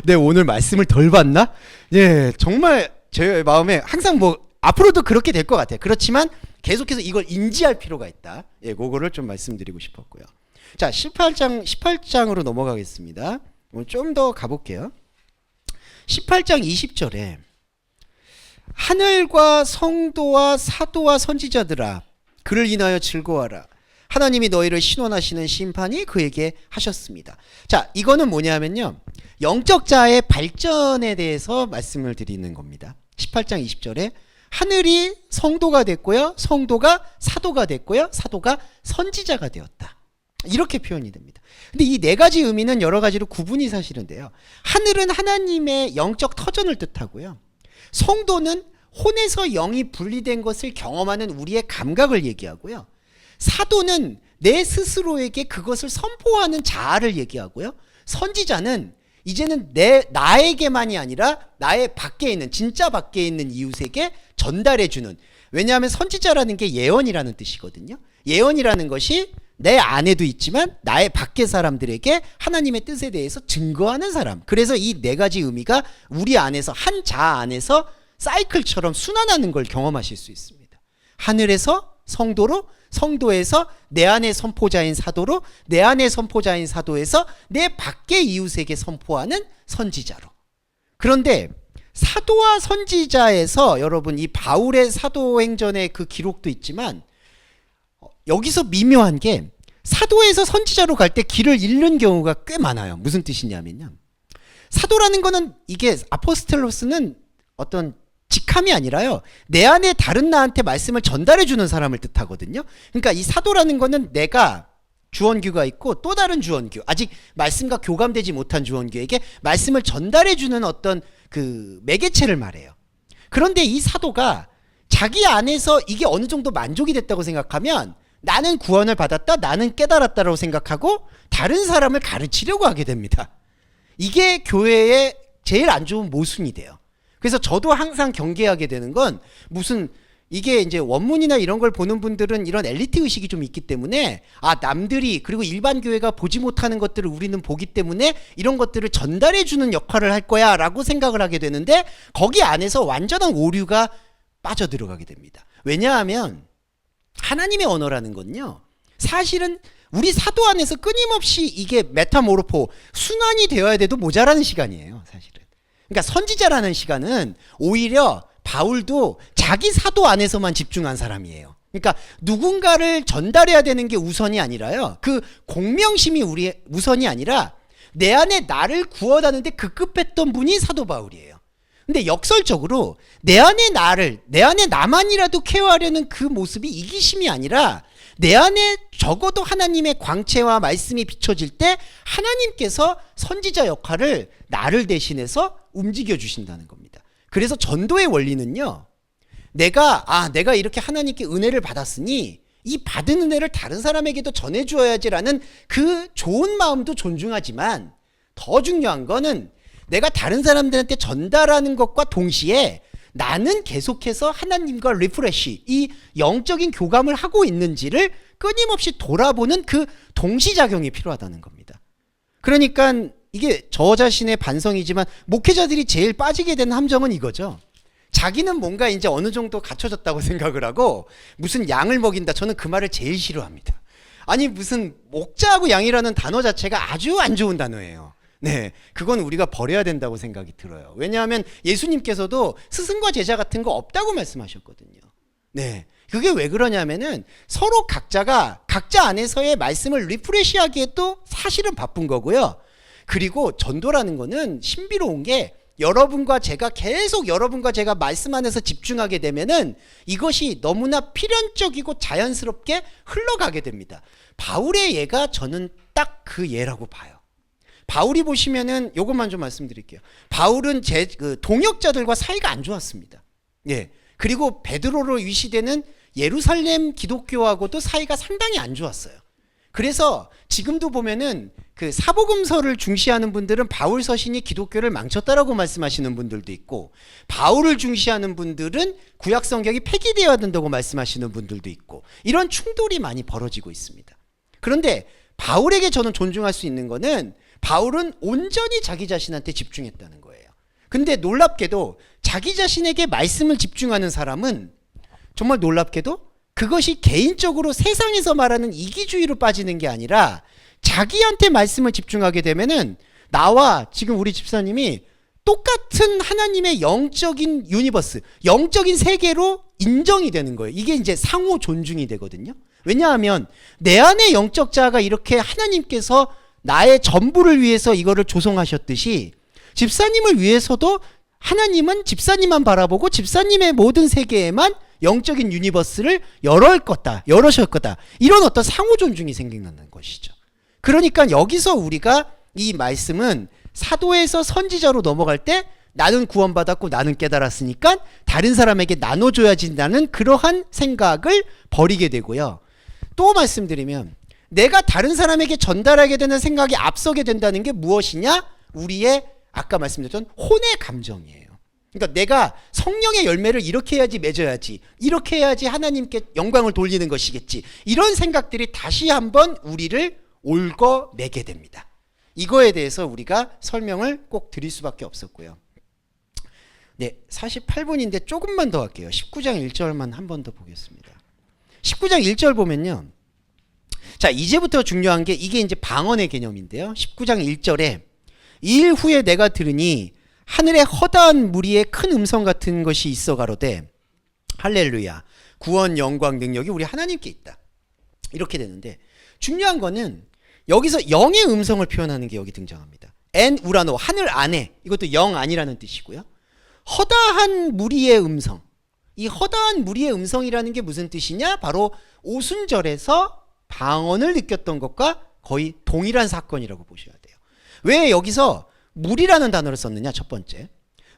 내가 오늘 말씀을 덜 봤나? 예, 정말 제 마음에 항상 뭐 앞으로도 그렇게 될 것 같아요. 그렇지만 계속해서 이걸 인지할 필요가 있다. 예, 그거를 좀 말씀드리고 싶었고요. 자, 18장으로 넘어가겠습니다. 좀 더 가볼게요. 18장 20절에 하늘과 성도와 사도와 선지자들아 그를 인하여 즐거워하라. 하나님이 너희를 신원하시는 심판이 그에게 하셨습니다. 자, 이거는 뭐냐면요, 영적 자의 발전에 대해서 말씀을 드리는 겁니다. 18장 20절에 하늘이 성도가 됐고요, 성도가 사도가 됐고요, 사도가 선지자가 되었다, 이렇게 표현이 됩니다. 근데 이 네 가지 의미는 여러 가지로 구분이 사실은 돼요. 하늘은 하나님의 영적 터전을 뜻하고요, 성도는 혼에서 영이 분리된 것을 경험하는 우리의 감각을 얘기하고요, 사도는 내 스스로에게 그것을 선포하는 자아를 얘기하고요, 선지자는 이제는 나에게만이 아니라 나의 밖에 있는, 진짜 밖에 있는 이웃에게 전달해주는, 왜냐하면 선지자라는 게 예언이라는 뜻이거든요. 예언이라는 것이 내 안에도 있지만 나의 밖의 사람들에게 하나님의 뜻에 대해서 증거하는 사람. 그래서 이 네 가지 의미가 우리 안에서, 한 자아 안에서 사이클처럼 순환하는 걸 경험하실 수 있습니다. 하늘에서 성도로, 성도에서 내 안의 선포자인 사도로, 내 안의 선포자인 사도에서 내 밖의 이웃에게 선포하는 선지자로. 그런데 사도와 선지자에서 여러분, 이 바울의 사도행전의 그 기록도 있지만 여기서 미묘한 게, 사도에서 선지자로 갈 때 길을 잃는 경우가 꽤 많아요. 무슨 뜻이냐면요, 사도라는 거는, 이게 아포스텔로스는 어떤 직함이 아니라요, 내 안에 다른 나한테 말씀을 전달해주는 사람을 뜻하거든요. 그러니까 이 사도라는 거는 내가 주원규가 있고 또 다른 주원규, 아직 말씀과 교감되지 못한 주원규에게 말씀을 전달해주는 어떤 그 매개체를 말해요. 그런데 이 사도가 자기 안에서 이게 어느 정도 만족이 됐다고 생각하면, 나는 구원을 받았다, 나는 깨달았다라고 생각하고 다른 사람을 가르치려고 하게 됩니다. 이게 교회의 제일 안 좋은 모순이 돼요. 그래서 저도 항상 경계하게 되는 건, 무슨 이게 이제 원문이나 이런 걸 보는 분들은 이런 엘리트 의식이 좀 있기 때문에, 남들이, 그리고 일반 교회가 보지 못하는 것들을 우리는 보기 때문에 이런 것들을 전달해 주는 역할을 할 거야 라고 생각을 하게 되는데, 거기 안에서 완전한 오류가 빠져들어가게 됩니다. 왜냐하면 하나님의 언어라는 건요, 사실은 우리 사도 안에서 끊임없이 이게 메타모르포, 순환이 되어야 돼도 모자라는 시간이에요, 사실은. 그러니까 선지자라는 시간은 오히려 바울도 자기 사도 안에서만 집중한 사람이에요. 그러니까 누군가를 전달해야 되는 게 우선이 아니라요, 그 공명심이 우리의 우선이 아니라 내 안에 나를 구원하는데 급급했던 분이 사도 바울이에요. 근데 역설적으로 내 안에 나를, 내 안에 나만이라도 케어하려는 그 모습이 이기심이 아니라, 내 안에 적어도 하나님의 광채와 말씀이 비춰질 때 하나님께서 선지자 역할을 나를 대신해서 움직여 주신다는 겁니다. 그래서 전도의 원리는요, 내가 이렇게 하나님께 은혜를 받았으니 이 받은 은혜를 다른 사람에게도 전해주어야지라는 그 좋은 마음도 존중하지만, 더 중요한 거는 내가 다른 사람들한테 전달하는 것과 동시에 나는 계속해서 하나님과 리프레시, 이 영적인 교감을 하고 있는지를 끊임없이 돌아보는 그 동시작용이 필요하다는 겁니다. 그러니까 이게 저 자신의 반성이지만, 목회자들이 제일 빠지게 되는 함정은 이거죠. 자기는 뭔가 이제 어느 정도 갖춰졌다고 생각을 하고 무슨 양을 먹인다, 저는 그 말을 제일 싫어합니다. 아니, 무슨 목자하고 양이라는 단어 자체가 아주 안 좋은 단어예요. 네, 그건 우리가 버려야 된다고 생각이 들어요. 왜냐하면 예수님께서도 스승과 제자 같은 거 없다고 말씀하셨거든요. 네, 그게 왜 그러냐면은 서로 각자가 각자 안에서의 말씀을 리프레시하기에 또 사실은 바쁜 거고요. 그리고 전도라는 거는 신비로운 게, 여러분과 제가 계속 여러분과 제가 말씀 안에서 집중하게 되면은 이것이 너무나 필연적이고 자연스럽게 흘러가게 됩니다. 바울의 예가 저는 딱 그 예라고 봐요. 바울이 보시면은 요것만 좀 말씀드릴게요. 바울은 동역자들과 사이가 안 좋았습니다. 예. 그리고 베드로로 위시되는 예루살렘 기독교하고도 사이가 상당히 안 좋았어요. 그래서 지금도 보면은 그 사복음서를 중시하는 분들은 바울 서신이 기독교를 망쳤다라고 말씀하시는 분들도 있고, 바울을 중시하는 분들은 구약 성경이 폐기되어야 된다고 말씀하시는 분들도 있고, 이런 충돌이 많이 벌어지고 있습니다. 그런데 바울에게 저는 존중할 수 있는 거는, 바울은 온전히 자기 자신한테 집중했다는 거예요. 근데 놀랍게도 자기 자신에게 말씀을 집중하는 사람은 정말 놀랍게도 그것이 개인적으로 세상에서 말하는 이기주의로 빠지는 게 아니라, 자기한테 말씀을 집중하게 되면은, 나와 지금 우리 집사님이 똑같은 하나님의 영적인 유니버스, 영적인 세계로 인정이 되는 거예요. 이게 이제 상호 존중이 되거든요. 왜냐하면 내 안에 영적 자아가 이렇게 하나님께서 나의 전부를 위해서 이거를 조성하셨듯이 집사님을 위해서도 하나님은 집사님만 바라보고 집사님의 모든 세계에만 영적인 유니버스를 열어줄 거다. 이런 어떤 상호 존중이 생긴다는 것이죠. 그러니까 여기서 우리가 이 말씀은 사도에서 선지자로 넘어갈 때 나는 구원받았고 나는 깨달았으니까 다른 사람에게 나눠줘야지 라는 그러한 생각을 버리게 되고요. 또 말씀드리면 내가 다른 사람에게 전달하게 되는 생각이 앞서게 된다는 게 무엇이냐? 우리의 아까 말씀드렸던 혼의 감정이에요. 그러니까 내가 성령의 열매를 이렇게 해야지 맺어야지, 이렇게 해야지 하나님께 영광을 돌리는 것이겠지, 이런 생각들이 다시 한번 우리를 얽어매게 됩니다. 이거에 대해서 우리가 설명을 꼭 드릴 수밖에 없었고요. 네, 48분인데 조금만 더 할게요. 19장 1절만 한 번 더 보겠습니다. 19장 1절 보면요. 자, 이제부터 중요한 게 이게 이제 방언의 개념인데요. 19장 1절에 이 일 후에 내가 들으니 하늘에 허다한 무리의 큰 음성 같은 것이 있어 가로되 할렐루야, 구원, 영광, 능력이 우리 하나님께 있다. 이렇게 되는데 중요한 거는 여기서 영의 음성을 표현하는 게 여기 등장합니다. 엔 우라노, 하늘 안에, 이것도 영 아니라는 뜻이고요. 허다한 무리의 음성, 이 허다한 무리의 음성이라는 게 무슨 뜻이냐? 바로 오순절에서 방언을 느꼈던 것과 거의 동일한 사건이라고 보셔야 돼요. 왜 여기서 무리라는 단어를 썼느냐? 첫 번째,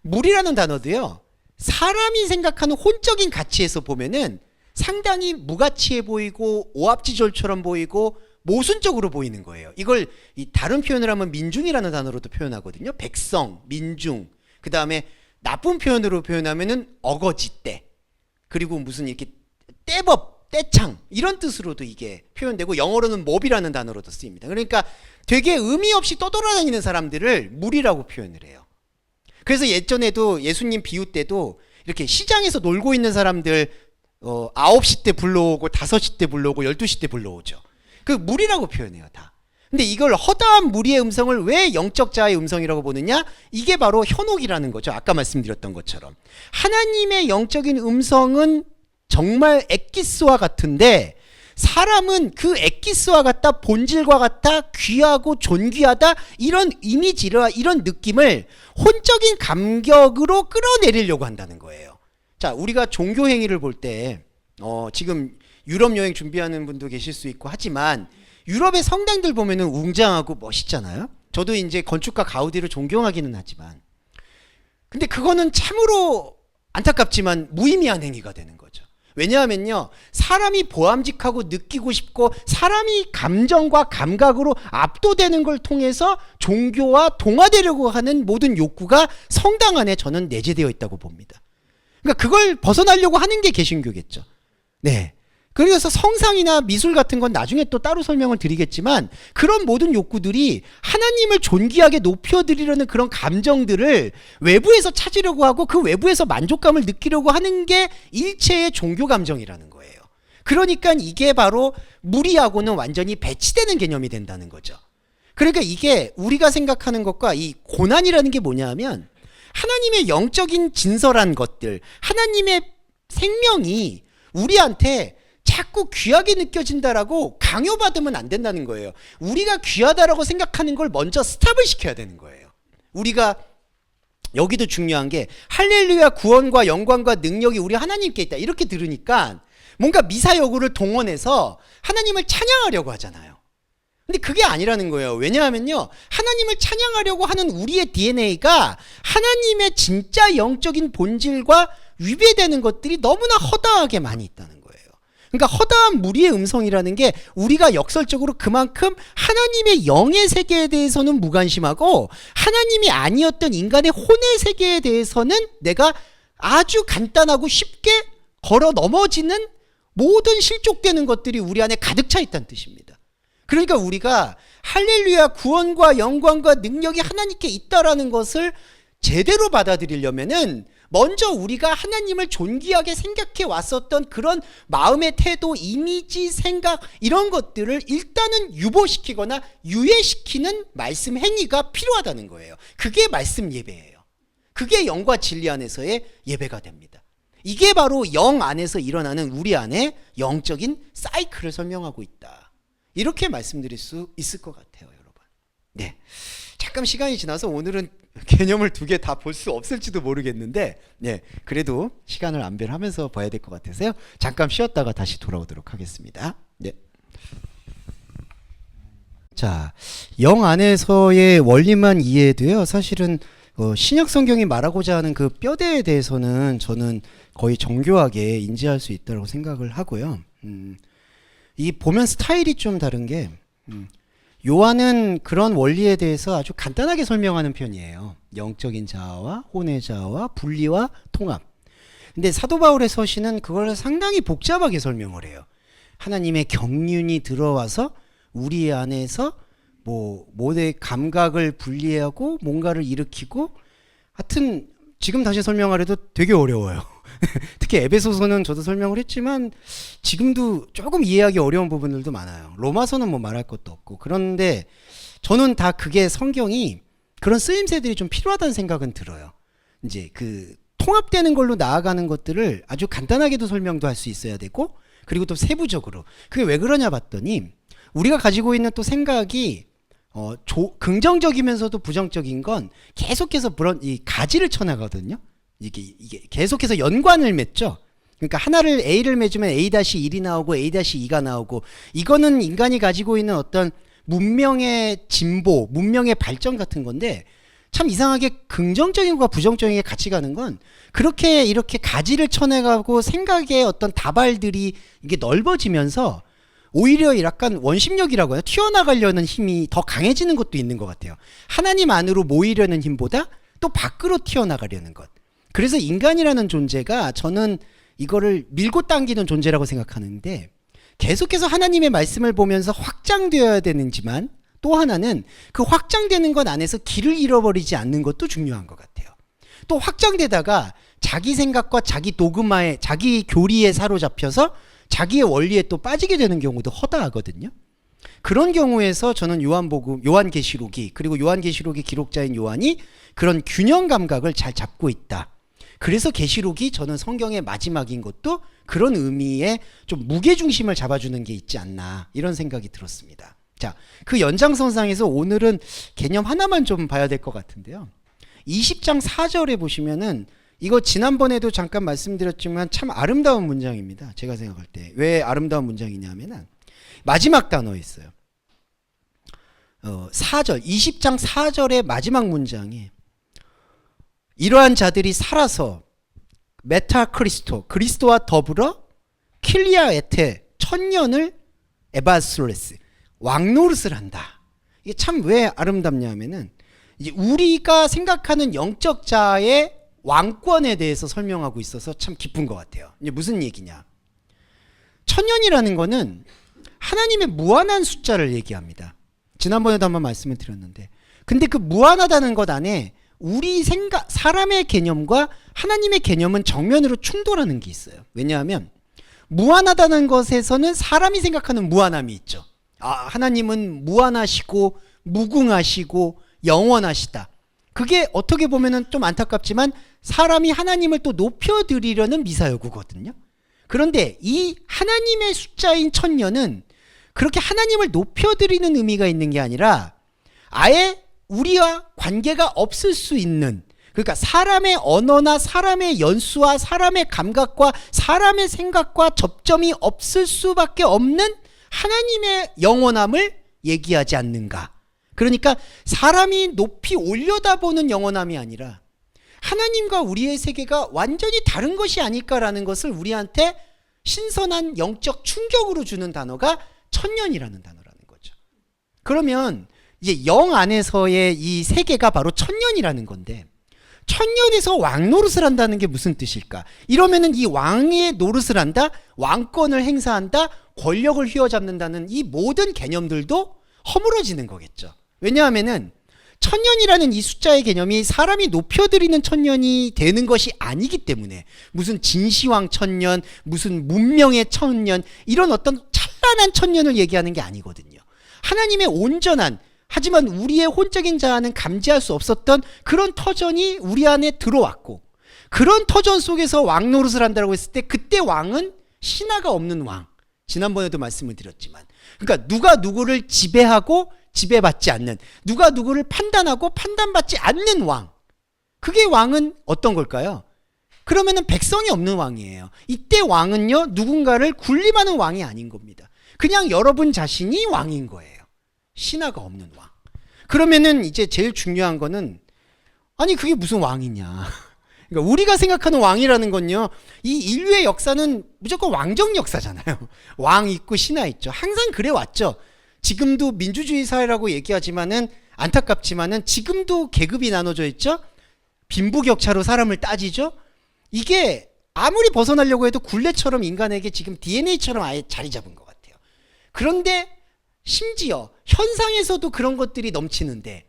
무리라는 단어도요, 사람이 생각하는 혼적인 가치에서 보면은 상당히 무가치해 보이고 오합지졸처럼 보이고 모순적으로 보이는 거예요. 이걸 다른 표현을 하면 민중이라는 단어로도 표현하거든요. 백성, 민중. 그 다음에 나쁜 표현으로 표현하면은 어거지떼. 그리고 무슨 이렇게 떼법, 떼창 이런 뜻으로도 이게 표현되고 영어로는 몹이라는 단어로도 쓰입니다. 그러니까 되게 의미 없이 떠돌아다니는 사람들을 무리라고 표현을 해요. 그래서 예전에도 예수님 비유 때도 이렇게 시장에서 놀고 있는 사람들 9시 때 불러오고 5시 때 불러오고 12시 때 불러오죠. 그 무리라고 표현해요, 다. 근데 이걸 허다한 무리의 음성을 왜 영적 자아의 음성이라고 보느냐? 이게 바로 현혹이라는 거죠. 아까 말씀드렸던 것처럼. 하나님의 영적인 음성은 정말 엑기스와 같은데 사람은 그 엑기스와 같다, 본질과 같다, 귀하고 존귀하다 이런 이미지와 이런 느낌을 혼적인 감격으로 끌어내리려고 한다는 거예요. 자, 우리가 종교 행위를 볼 때 지금 유럽 여행 준비하는 분도 계실 수 있고 하지만 유럽의 성당들 보면은 웅장하고 멋있잖아요. 저도 이제 건축가 가우디를 존경하기는 하지만 근데 그거는 참으로 안타깝지만 무의미한 행위가 되는 거죠. 왜냐하면요, 사람이 보암직하고 느끼고 싶고 사람이 감정과 감각으로 압도되는 걸 통해서 종교와 동화되려고 하는 모든 욕구가 성당 안에 저는 내재되어 있다고 봅니다. 그러니까 그걸 벗어나려고 하는 게 개신교겠죠. 네. 그래서 성상이나 미술 같은 건 나중에 또 따로 설명을 드리겠지만 그런 모든 욕구들이 하나님을 존귀하게 높여드리려는 그런 감정들을 외부에서 찾으려고 하고 그 외부에서 만족감을 느끼려고 하는 게 일체의 종교 감정이라는 거예요. 그러니까 이게 바로 무리하고는 완전히 배치되는 개념이 된다는 거죠. 그러니까 이게 우리가 생각하는 것과 이 고난이라는 게 뭐냐 하면 하나님의 영적인 진설한 것들, 하나님의 생명이 우리한테 자꾸 귀하게 느껴진다라고 강요받으면 안 된다는 거예요. 우리가 귀하다라고 생각하는 걸 먼저 스탑을 시켜야 되는 거예요. 우리가 여기도 중요한 게 할렐루야, 구원과 영광과 능력이 우리 하나님께 있다 이렇게 들으니까 뭔가 미사여구를 동원해서 하나님을 찬양하려고 하잖아요. 근데 그게 아니라는 거예요. 왜냐하면요, 하나님을 찬양하려고 하는 우리의 DNA가 하나님의 진짜 영적인 본질과 위배되는 것들이 너무나 허다하게 많이 있다는 거예요. 그러니까 허다한 무리의 음성이라는 게 우리가 역설적으로 그만큼 하나님의 영의 세계에 대해서는 무관심하고 하나님이 아니었던 인간의 혼의 세계에 대해서는 내가 아주 간단하고 쉽게 걸어 넘어지는 모든 실족되는 것들이 우리 안에 가득 차 있다는 뜻입니다. 그러니까 우리가 할렐루야, 구원과 영광과 능력이 하나님께 있다라는 것을 제대로 받아들이려면은 먼저 우리가 하나님을 존귀하게 생각해 왔었던 그런 마음의 태도, 이미지, 생각 이런 것들을 일단은 유보시키거나 유예시키는 말씀 행위가 필요하다는 거예요. 그게 말씀 예배예요. 그게 영과 진리 안에서의 예배가 됩니다. 이게 바로 영 안에서 일어나는 우리 안에 영적인 사이클을 설명하고 있다. 이렇게 말씀드릴 수 있을 것 같아요, 여러분. 네, 잠깐 시간이 지나서 오늘은 개념을 두 개 다 볼 수 없을지도 모르겠는데, 네, 그래도 시간을 안배하면서 봐야 될 것 같아서요. 잠깐 쉬었다가 다시 돌아오도록 하겠습니다. 네. 자, 영 안에서의 원리만 이해해도요, 사실은 신약 성경이 말하고자 하는 그 뼈대에 대해서는 저는 거의 정교하게 인지할 수 있다고 생각을 하고요. 이 보면 스타일이 좀 다른 게, 요한은 그런 원리에 대해서 아주 간단하게 설명하는 편이에요. 영적인 자아와 혼의 자아와 분리와 통합. 근데 사도 바울의 서신은 그걸 상당히 복잡하게 설명을 해요. 하나님의 경륜이 들어와서 우리 안에서 모든 감각을 분리하고 뭔가를 일으키고, 하여튼 지금 다시 설명하려도 되게 어려워요. 특히 에베소서는 저도 설명을 했지만 지금도 조금 이해하기 어려운 부분들도 많아요. 로마서는 뭐 말할 것도 없고. 그런데 저는 다 그게 성경이 그런 쓰임새들이 좀 필요하다는 생각은 들어요. 이제 그 통합되는 걸로 나아가는 것들을 아주 간단하게도 설명도 할 수 있어야 되고, 그리고 또 세부적으로. 그게 왜 그러냐 봤더니 우리가 가지고 있는 또 생각이 긍정적이면서도 부정적인 건 계속해서 이 가지를 쳐나가거든요. 이게 계속해서 연관을 맺죠. 그러니까 하나를 A를 맺으면 A-1이 나오고 A-2가 나오고, 이거는 인간이 가지고 있는 어떤 문명의 진보, 문명의 발전 같은 건데, 참 이상하게 긍정적인 것과 부정적인 게 같이 가는 건 그렇게 이렇게 가지를 쳐내가고 생각의 어떤 다발들이 이게 넓어지면서 오히려 약간 원심력이라고 해요. 튀어나가려는 힘이 더 강해지는 것도 있는 것 같아요. 하나님 안으로 모이려는 힘보다 또 밖으로 튀어나가려는 것. 그래서 인간이라는 존재가 저는 이거를 밀고 당기는 존재라고 생각하는데, 계속해서 하나님의 말씀을 보면서 확장되어야 되는지만, 또 하나는 그 확장되는 것 안에서 길을 잃어버리지 않는 것도 중요한 것 같아요. 또 확장되다가 자기 생각과 자기 도그마에, 자기 교리에 사로잡혀서 자기의 원리에 또 빠지게 되는 경우도 허다하거든요. 그런 경우에서 저는 요한계시록이, 그리고 요한계시록의 기록자인 요한이 그런 균형 감각을 잘 잡고 있다. 그래서 계시록이 저는 성경의 마지막인 것도 그런 의미에 좀 무게중심을 잡아주는 게 있지 않나, 이런 생각이 들었습니다. 자, 그 연장선상에서 오늘은 개념 하나만 좀 봐야 될 것 같은데요. 20장 4절에 보시면은, 이거 지난번에도 잠깐 말씀드렸지만 참 아름다운 문장입니다. 제가 생각할 때. 왜 아름다운 문장이냐면은 마지막 단어에 있어요. 4절, 20장 4절의 마지막 문장에 이러한 자들이 살아서 메타 크리스토, 그리스도와 더불어 킬리아 에테, 천년을 에바스레스, 왕노릇을 한다. 이게 참 왜 아름답냐면은 이제 우리가 생각하는 영적 자의 왕권에 대해서 설명하고 있어서 참 기쁜 것 같아요. 이제 무슨 얘기냐? 천년이라는 거는 하나님의 무한한 숫자를 얘기합니다. 지난번에도 한번 말씀을 드렸는데, 근데 그 무한하다는 것 안에 우리 사람의 개념과 하나님의 개념은 정면으로 충돌하는 게 있어요. 왜냐하면 무한하다는 것에서는 사람이 생각하는 무한함이 있죠. 하나님은 무한하시고 무궁하시고 영원하시다. 그게 어떻게 보면은 좀 안타깝지만 사람이 하나님을 또 높여드리려는 미사여구거든요. 그런데 이 하나님의 숫자인 천년은 그렇게 하나님을 높여드리는 의미가 있는 게 아니라 아예 우리와 관계가 없을 수 있는, 그러니까 사람의 언어나 사람의 연수와 사람의 감각과 사람의 생각과 접점이 없을 수밖에 없는 하나님의 영원함을 얘기하지 않는가. 그러니까 사람이 높이 올려다보는 영원함이 아니라 하나님과 우리의 세계가 완전히 다른 것이 아닐까라는 것을 우리한테 신선한 영적 충격으로 주는 단어가 천년이라는 단어라는 거죠. 그러면 이제 영 안에서의 이 세계가 바로 천년이라는 건데, 천년에서 왕노릇을 한다는 게 무슨 뜻일까? 이러면은 이 왕의 노릇을 한다, 왕권을 행사한다, 권력을 휘어잡는다는 이 모든 개념들도 허물어지는 거겠죠. 왜냐하면은 천년이라는 이 숫자의 개념이 사람이 높여드리는 천년이 되는 것이 아니기 때문에, 무슨 진시황 천년, 무슨 문명의 천년, 이런 어떤 찬란한 천년을 얘기하는 게 아니거든요. 하나님의 온전한, 하지만 우리의 혼적인 자아는 감지할 수 없었던 그런 터전이 우리 안에 들어왔고, 그런 터전 속에서 왕 노릇을 한다고 했을 때 그때 왕은 신하가 없는 왕. 지난번에도 말씀을 드렸지만, 그러니까 누가 누구를 지배하고 지배받지 않는, 누가 누구를 판단하고 판단받지 않는 왕. 그게 왕은 어떤 걸까요? 그러면은 백성이 없는 왕이에요. 이때 왕은요, 누군가를 군림하는 왕이 아닌 겁니다. 그냥 여러분 자신이 왕인 거예요. 신하가 없는 왕. 그러면은 이제 제일 중요한 거는, 아니 그게 무슨 왕이냐. 그러니까 우리가 생각하는 왕이라는 건요, 이 인류의 역사는 무조건 왕정 역사잖아요. 왕 있고 신하 있죠. 항상 그래 왔죠. 지금도 민주주의 사회라고 얘기하지만은, 안타깝지만은 지금도 계급이 나눠져 있죠. 빈부격차로 사람을 따지죠. 이게 아무리 벗어나려고 해도 굴레처럼 인간에게 지금 DNA처럼 아예 자리 잡은 것 같아요. 그런데 심지어 현상에서도 그런 것들이 넘치는데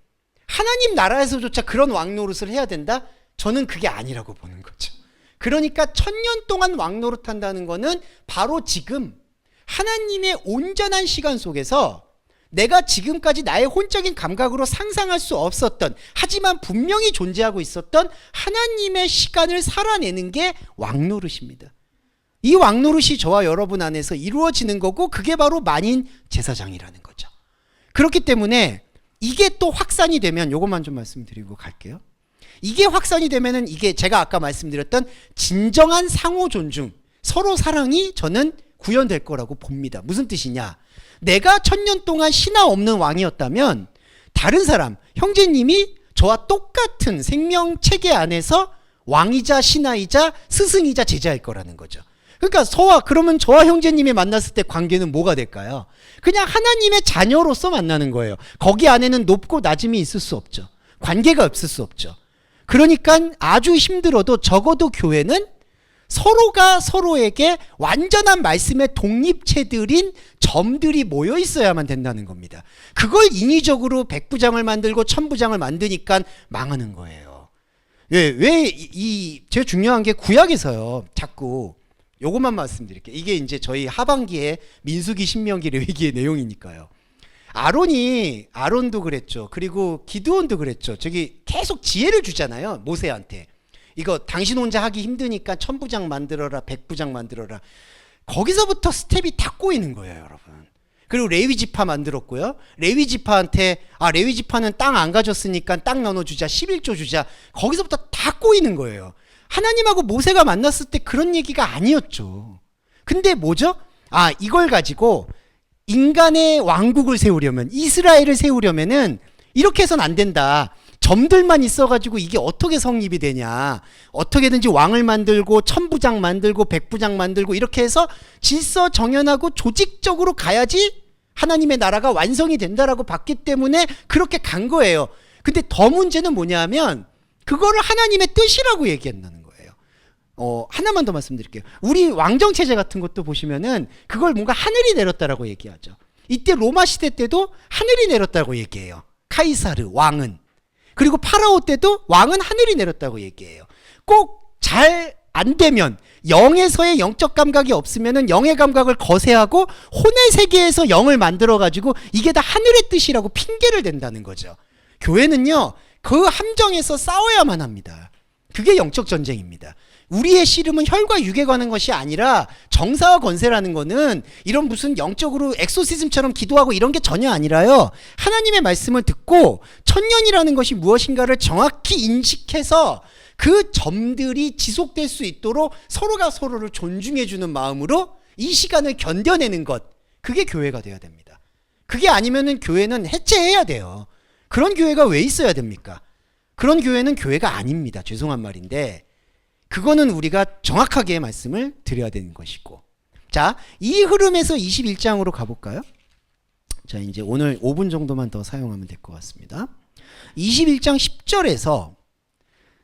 하나님 나라에서조차 그런 왕 노릇을 해야 된다? 저는 그게 아니라고 보는 거죠. 그러니까 1000년 동안 왕 노릇한다는 거는 바로 지금 하나님의 온전한 시간 속에서 내가 지금까지 나의 혼적인 감각으로 상상할 수 없었던, 하지만 분명히 존재하고 있었던 하나님의 시간을 살아내는 게 왕노릇입니다. 이 왕노릇이 저와 여러분 안에서 이루어지는 거고, 그게 바로 만인 제사장이라는 거죠. 그렇기 때문에 이게 또 확산이 되면, 요것만 좀 말씀드리고 갈게요. 이게 확산이 되면은 이게 제가 아까 말씀드렸던 진정한 상호 존중, 서로 사랑이 저는 구현될 거라고 봅니다. 무슨 뜻이냐? 내가 1000년 동안 신하 없는 왕이었다면 다른 사람, 형제님이 저와 똑같은 생명체계 안에서 왕이자 신하이자 스승이자 제자일 거라는 거죠. 그러니까 그러면 저와 형제님이 만났을 때 관계는 뭐가 될까요? 그냥 하나님의 자녀로서 만나는 거예요. 거기 안에는 높고 낮음이 있을 수 없죠. 관계가 없을 수 없죠. 그러니까 아주 힘들어도 적어도 교회는 서로가 서로에게 완전한 말씀의 독립체들인 점들이 모여 있어야만 된다는 겁니다. 그걸 인위적으로 100부장을 만들고 1000부장을 만드니까 망하는 거예요. 제가 중요한 게 구약에서요, 자꾸 요것만 말씀드릴게요. 이게 이제 저희 하반기에 민수기 신명기 레위기의 내용이니까요. 아론도 그랬죠. 그리고 기드온도 그랬죠. 저기 계속 지혜를 주잖아요, 모세한테. 이거 당신 혼자 하기 힘드니까 1000부장 만들어라, 100부장 만들어라. 거기서부터 스텝이 다 꼬이는 거예요, 여러분. 그리고 레위 지파 만들었고요. 레위 지파한테 레위 지파는 땅 안 가졌으니까 땅 나눠주자, 11조 주자. 거기서부터 다 꼬이는 거예요. 하나님하고 모세가 만났을 때 그런 얘기가 아니었죠. 근데 뭐죠? 이걸 가지고 인간의 왕국을 세우려면, 이스라엘을 세우려면은 이렇게 해서는 안 된다. 점들만 있어가지고 이게 어떻게 성립이 되냐. 어떻게든지 왕을 만들고 1000부장 만들고 100부장 만들고 이렇게 해서 질서 정연하고 조직적으로 가야지 하나님의 나라가 완성이 된다라고 봤기 때문에 그렇게 간 거예요. 근데 더 문제는 뭐냐면 그거를 하나님의 뜻이라고 얘기한다는 거예요. 하나만 더 말씀드릴게요. 우리 왕정체제 같은 것도 보시면은 그걸 뭔가 하늘이 내렸다라고 얘기하죠. 이때 로마 시대 때도 하늘이 내렸다고 얘기해요. 카이사르 왕은. 그리고 파라오 때도 왕은 하늘이 내렸다고 얘기해요. 꼭 잘 안 되면, 영에서의 영적 감각이 없으면은 영의 감각을 거세하고 혼의 세계에서 영을 만들어 가지고 이게 다 하늘의 뜻이라고 핑계를 댄다는 거죠. 교회는요, 그 함정에서 싸워야만 합니다. 그게 영적 전쟁입니다. 우리의 씨름은 혈과 육에 관한 것이 아니라 정사와 권세라는 거는 이런 무슨 영적으로 엑소시즘처럼 기도하고 이런 게 전혀 아니라요, 하나님의 말씀을 듣고 천년이라는 것이 무엇인가를 정확히 인식해서 그 점들이 지속될 수 있도록 서로가 서로를 존중해주는 마음으로 이 시간을 견뎌내는 것, 그게 교회가 돼야 됩니다. 그게 아니면은 교회는 해체해야 돼요. 그런 교회가 왜 있어야 됩니까? 그런 교회는 교회가 아닙니다. 죄송한 말인데 그거는 우리가 정확하게 말씀을 드려야 되는 것이고. 자, 이 흐름에서 21장으로 가볼까요? 자, 이제 오늘 5분 정도만 더 사용하면 될 것 같습니다. 21장 10절에서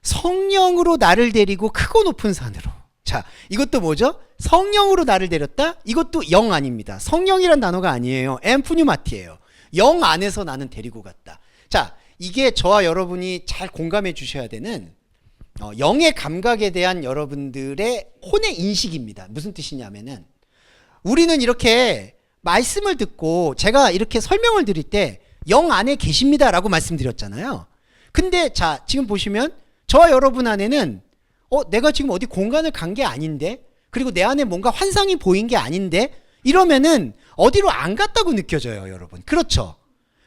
성령으로 나를 데리고 크고 높은 산으로. 자, 이것도 뭐죠? 성령으로 나를 데렸다? 이것도 영 아닙니다. 성령이란 단어가 아니에요. 엠푸뉴마티예요. 영 안에서 나는 데리고 갔다. 자, 이게 저와 여러분이 잘 공감해 주셔야 되는 영의 감각에 대한 여러분들의 혼의 인식입니다. 무슨 뜻이냐면은, 우리는 이렇게 말씀을 듣고 제가 이렇게 설명을 드릴 때 영 안에 계십니다라고 말씀드렸잖아요. 근데 자, 지금 보시면 저와 여러분 안에는 내가 지금 어디 공간을 간 게 아닌데, 그리고 내 안에 뭔가 환상이 보인 게 아닌데, 이러면은 어디로 안 갔다고 느껴져요, 여러분. 그렇죠?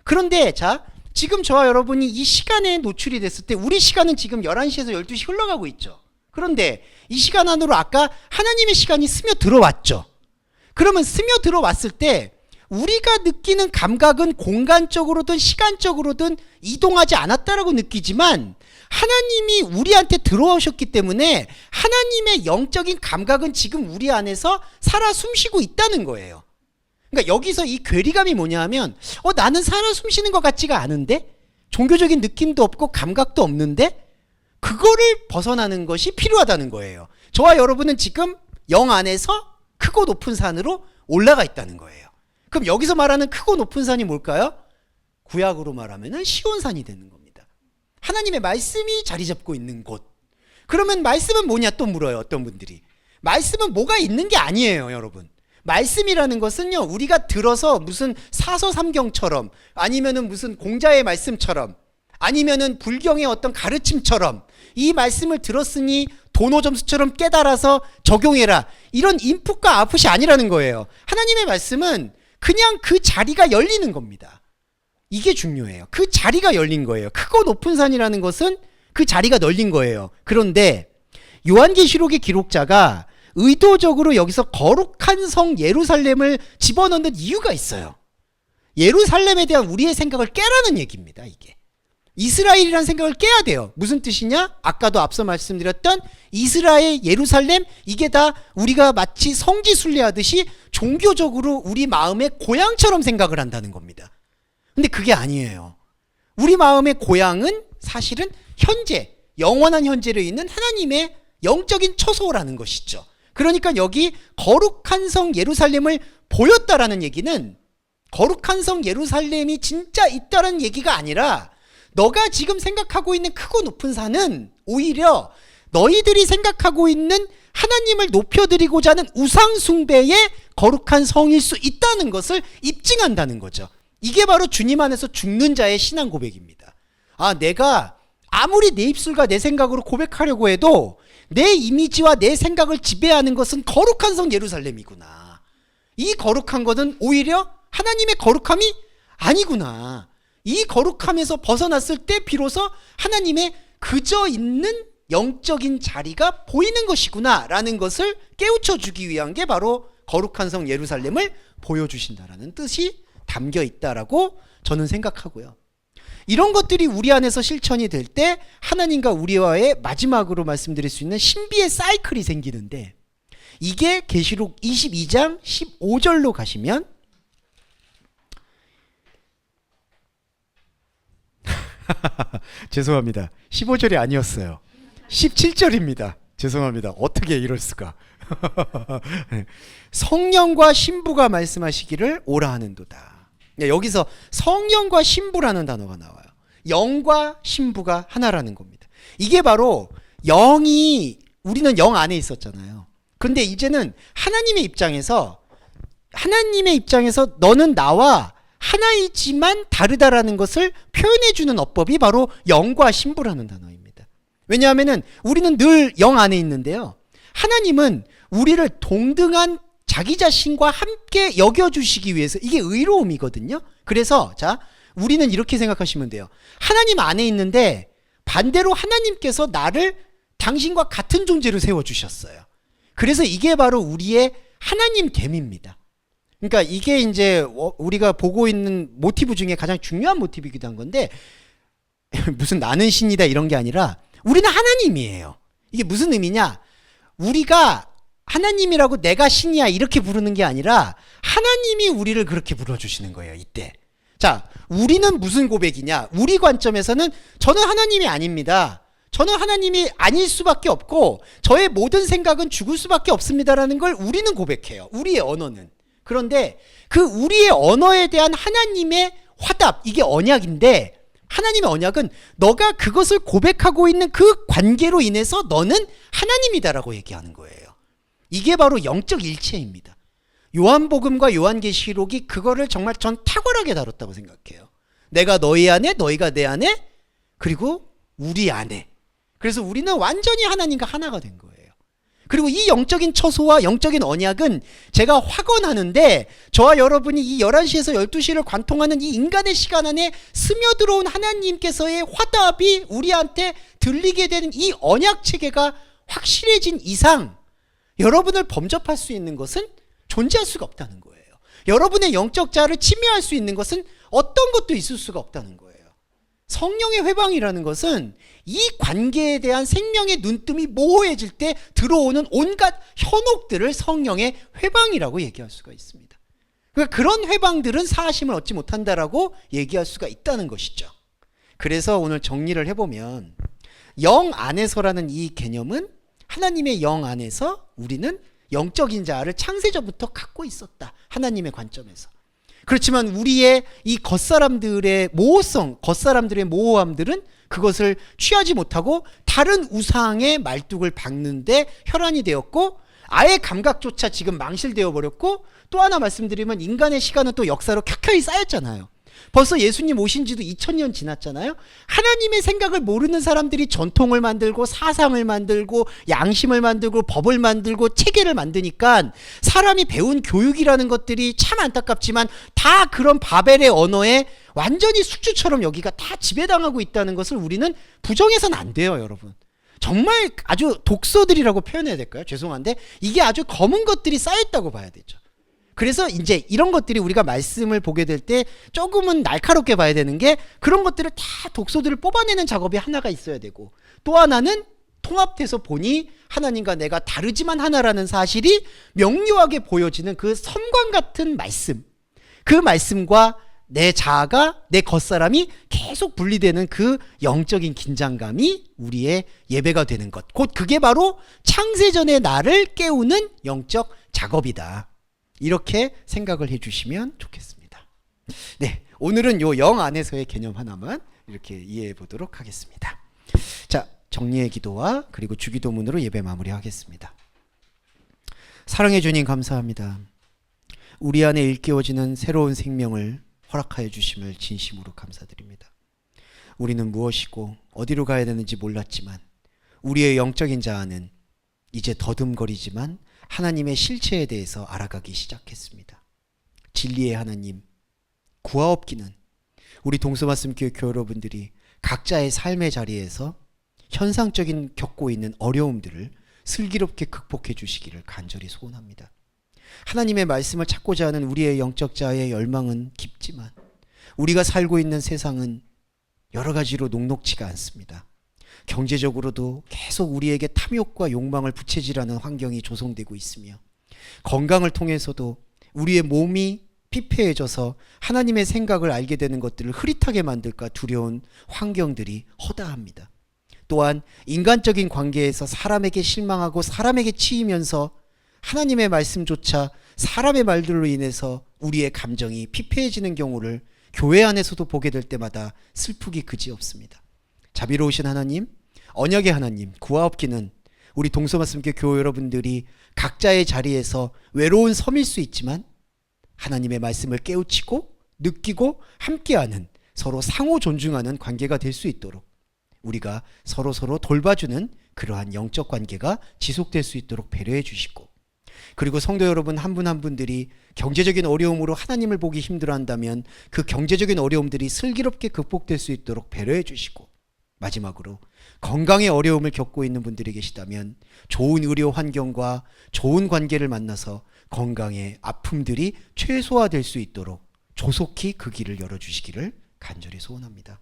그런데 자, 지금 저와 여러분이 이 시간에 노출이 됐을 때 우리 시간은 지금 11시에서 12시 흘러가고 있죠. 그런데 이 시간 안으로 아까 하나님의 시간이 스며들어왔죠. 그러면 스며들어왔을 때 우리가 느끼는 감각은 공간적으로든 시간적으로든 이동하지 않았다라고 느끼지만, 하나님이 우리한테 들어오셨기 때문에 하나님의 영적인 감각은 지금 우리 안에서 살아 숨쉬고 있다는 거예요. 그러니까 여기서 이 괴리감이 뭐냐 하면 나는 살아 숨쉬는 것 같지가 않은데, 종교적인 느낌도 없고 감각도 없는데, 그거를 벗어나는 것이 필요하다는 거예요. 저와 여러분은 지금 영 안에서 크고 높은 산으로 올라가 있다는 거예요. 그럼 여기서 말하는 크고 높은 산이 뭘까요? 구약으로 말하면 시온산이 되는 겁니다. 하나님의 말씀이 자리 잡고 있는 곳. 그러면 말씀은 뭐냐 또 물어요, 어떤 분들이. 말씀은 뭐가 있는 게 아니에요, 여러분. 말씀이라는 것은요, 우리가 들어서 무슨 사서삼경처럼, 아니면은 무슨 공자의 말씀처럼, 아니면은 불경의 어떤 가르침처럼 이 말씀을 들었으니 도노점수처럼 깨달아서 적용해라, 이런 인풋과 아웃풋이 아니라는 거예요. 하나님의 말씀은 그냥 그 자리가 열리는 겁니다. 이게 중요해요. 그 자리가 열린 거예요. 크고 높은 산이라는 것은 그 자리가 열린 거예요. 그런데 요한계시록의 기록자가 의도적으로 여기서 거룩한 성 예루살렘을 집어넣는 이유가 있어요. 예루살렘에 대한 우리의 생각을 깨라는 얘기입니다. 이게 이스라엘이라는 생각을 깨야 돼요. 무슨 뜻이냐? 아까도 앞서 말씀드렸던 이스라엘, 예루살렘, 이게 다 우리가 마치 성지 순례하듯이 종교적으로 우리 마음의 고향처럼 생각을 한다는 겁니다. 근데 그게 아니에요. 우리 마음의 고향은 사실은 현재, 영원한 현재로 있는 하나님의 영적인 처소라는 것이죠. 그러니까 여기 거룩한 성 예루살렘을 보였다라는 얘기는 거룩한 성 예루살렘이 진짜 있다는 얘기가 아니라, 너가 지금 생각하고 있는 크고 높은 산은 오히려 너희들이 생각하고 있는 하나님을 높여드리고자 하는 우상숭배의 거룩한 성일 수 있다는 것을 입증한다는 거죠. 이게 바로 주님 안에서 죽는 자의 신앙 고백입니다. 내가 아무리 내 입술과 내 생각으로 고백하려고 해도 내 이미지와 내 생각을 지배하는 것은 거룩한 성 예루살렘이구나. 이 거룩한 것은 오히려 하나님의 거룩함이 아니구나. 이 거룩함에서 벗어났을 때 비로소 하나님의 그저 있는 영적인 자리가 보이는 것이구나 라는 것을 깨우쳐 주기 위한 게 바로 거룩한 성 예루살렘을 보여주신다라는 뜻이 담겨 있다라고 저는 생각하고요. 이런 것들이 우리 안에서 실천이 될 때 하나님과 우리와의 마지막으로 말씀드릴 수 있는 신비의 사이클이 생기는데, 이게 계시록 22장 15절로 가시면 죄송합니다. 15절이 아니었어요. 17절입니다. 죄송합니다. 어떻게 이럴 수가. 성령과 신부가 말씀하시기를 오라 하는도다. 여기서 성령과 신부라는 단어가 나와요. 영과 신부가 하나라는 겁니다. 이게 바로 영이, 우리는 영 안에 있었잖아요. 근데 이제는 하나님의 입장에서 너는 나와 하나이지만 다르다라는 것을 표현해주는 어법이 바로 영과 신부라는 단어입니다. 왜냐하면 우리는 늘 영 안에 있는데요, 하나님은 우리를 동등한 자기 자신과 함께 여겨주시기 위해서, 이게 의로움이거든요. 그래서 자, 우리는 이렇게 생각하시면 돼요. 하나님 안에 있는데 반대로 하나님께서 나를 당신과 같은 존재로 세워주셨어요. 그래서 이게 바로 우리의 하나님 됨입니다. 그러니까 이게 이제 우리가 보고 있는 모티브 중에 가장 중요한 모티브이기도 한 건데, 무슨 나는 신이다 이런 게 아니라 우리는 하나님이에요. 이게 무슨 의미냐? 우리가 하나님이라고 내가 신이야 이렇게 부르는 게 아니라 하나님이 우리를 그렇게 불러주시는 거예요, 이때. 자, 우리는 무슨 고백이냐? 우리 관점에서는 저는 하나님이 아닙니다. 저는 하나님이 아닐 수밖에 없고 저의 모든 생각은 죽을 수밖에 없습니다라는 걸 우리는 고백해요. 우리의 언어는. 그런데 그 우리의 언어에 대한 하나님의 화답, 이게 언약인데, 하나님의 언약은 너가 그것을 고백하고 있는 그 관계로 인해서 너는 하나님이다라고 얘기하는 거예요. 이게 바로 영적 일체입니다. 요한복음과 요한계시록이 그거를 정말 전 탁월하게 다뤘다고 생각해요. 내가 너희 안에, 너희가 내 안에, 그리고 우리 안에. 그래서 우리는 완전히 하나님과 하나가 된 거예요. 그리고 이 영적인 처소와 영적인 언약은 제가 확언하는데, 저와 여러분이 이 11시에서 12시를 관통하는 이 인간의 시간 안에 스며들어온 하나님께서의 화답이 우리한테 들리게 되는 이 언약 체계가 확실해진 이상 여러분을 범접할 수 있는 것은 존재할 수가 없다는 거예요. 여러분의 영적 자아를 침해할 수 있는 것은 어떤 것도 있을 수가 없다는 거예요. 성령의 회방이라는 것은 이 관계에 대한 생명의 눈뜸이 모호해질 때 들어오는 온갖 현혹들을 성령의 회방이라고 얘기할 수가 있습니다. 그러니까 그런 회방들은 사하심을 얻지 못한다라고 얘기할 수가 있다는 것이죠. 그래서 오늘 정리를 해보면 영 안에서라는 이 개념은 하나님의 영 안에서 우리는 영적인 자아를 창세전부터 갖고 있었다. 하나님의 관점에서. 그렇지만 우리의 이 겉사람들의 모호성, 겉사람들의 모호함들은 그것을 취하지 못하고 다른 우상의 말뚝을 박는데 혈안이 되었고, 아예 감각조차 지금 망실되어 버렸고, 또 하나 말씀드리면 인간의 시간은 또 역사로 켜켜이 쌓였잖아요. 벌써 예수님 오신 지도 2000년 지났잖아요. 하나님의 생각을 모르는 사람들이 전통을 만들고 사상을 만들고 양심을 만들고 법을 만들고 체계를 만드니까 사람이 배운 교육이라는 것들이 참 안타깝지만 다 그런 바벨의 언어에 완전히 숙주처럼 여기가 다 지배당하고 있다는 것을 우리는 부정해서는 안 돼요, 여러분. 정말 아주 독소들이라고 표현해야 될까요? 죄송한데 이게 아주 검은 것들이 쌓였다고 봐야 되죠. 그래서 이제 이런 것들이 우리가 말씀을 보게 될 때 조금은 날카롭게 봐야 되는 게, 그런 것들을 다 독소들을 뽑아내는 작업이 하나가 있어야 되고, 또 하나는 통합돼서 보니 하나님과 내가 다르지만 하나라는 사실이 명료하게 보여지는 그 섬광 같은 말씀, 그 말씀과 내 자아가, 내 겉사람이 계속 분리되는 그 영적인 긴장감이 우리의 예배가 되는 것, 곧 그게 바로 창세전의 나를 깨우는 영적 작업이다. 이렇게 생각을 해주시면 좋겠습니다. 네, 오늘은 요 영 안에서의 개념 하나만 이렇게 이해해 보도록 하겠습니다. 자, 정리의 기도와 그리고 주기도문으로 예배 마무리하겠습니다. 사랑해 주님 감사합니다. 우리 안에 일깨워지는 새로운 생명을 허락하여 주심을 진심으로 감사드립니다. 우리는 무엇이고 어디로 가야 되는지 몰랐지만 우리의 영적인 자아는 이제 더듬거리지만 하나님의 실체에 대해서 알아가기 시작했습니다. 진리의 하나님, 구하옵기는 우리 동서말씀교회 여러분들이 각자의 삶의 자리에서 현상적인 겪고 있는 어려움들을 슬기롭게 극복해 주시기를 간절히 소원합니다. 하나님의 말씀을 찾고자 하는 우리의 영적 자아의 열망은 깊지만 우리가 살고 있는 세상은 여러 가지로 녹록지가 않습니다. 경제적으로도 계속 우리에게 탐욕과 욕망을 부채질하는 환경이 조성되고 있으며, 건강을 통해서도 우리의 몸이 피폐해져서 하나님의 생각을 알게 되는 것들을 흐릿하게 만들까 두려운 환경들이 허다합니다. 또한 인간적인 관계에서 사람에게 실망하고 사람에게 치이면서 하나님의 말씀조차 사람의 말들로 인해서 우리의 감정이 피폐해지는 경우를 교회 안에서도 보게 될 때마다 슬프기 그지없습니다. 자비로우신 하나님, 언약의 하나님, 구하옵기는 우리 동서말씀교회 교회 여러분들이 각자의 자리에서 외로운 섬일 수 있지만 하나님의 말씀을 깨우치고 느끼고 함께하는, 서로 상호 존중하는 관계가 될 수 있도록 우리가 서로 돌봐주는 그러한 영적 관계가 지속될 수 있도록 배려해 주시고, 그리고 성도 여러분 한 분 한 분들이 경제적인 어려움으로 하나님을 보기 힘들어한다면 그 경제적인 어려움들이 슬기롭게 극복될 수 있도록 배려해 주시고, 마지막으로 건강의 어려움을 겪고 있는 분들이 계시다면 좋은 의료 환경과 좋은 관계를 만나서 건강의 아픔들이 최소화될 수 있도록 조속히 그 길을 열어주시기를 간절히 소원합니다.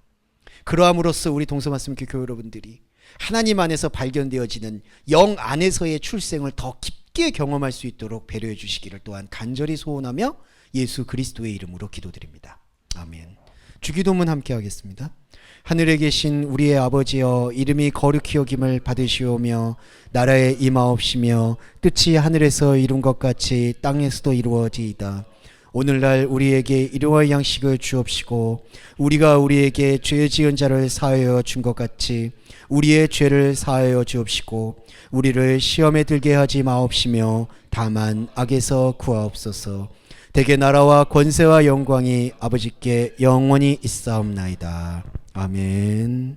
그러함으로써 우리 동서말씀교회 교회 여러분들이 하나님 안에서 발견되어지는 영 안에서의 출생을 더 깊게 경험할 수 있도록 배려해 주시기를 또한 간절히 소원하며 예수 그리스도의 이름으로 기도드립니다. 아멘. 주기도문 함께 하겠습니다. 하늘에 계신 우리의 아버지여, 이름이 거룩히 여김을 받으시오며 나라에 임하옵시며 뜻이 하늘에서 이룬 것 같이 땅에서도 이루어지이다. 오늘날 우리에게 일용할 양식을 주옵시고 우리가 우리에게 죄 지은 자를 사하여 준 것 같이 우리의 죄를 사하여 주옵시고 우리를 시험에 들게 하지 마옵시며 다만 악에서 구하옵소서. 대개 나라와 권세와 영광이 아버지께 영원히 있사옵나이다. 아멘.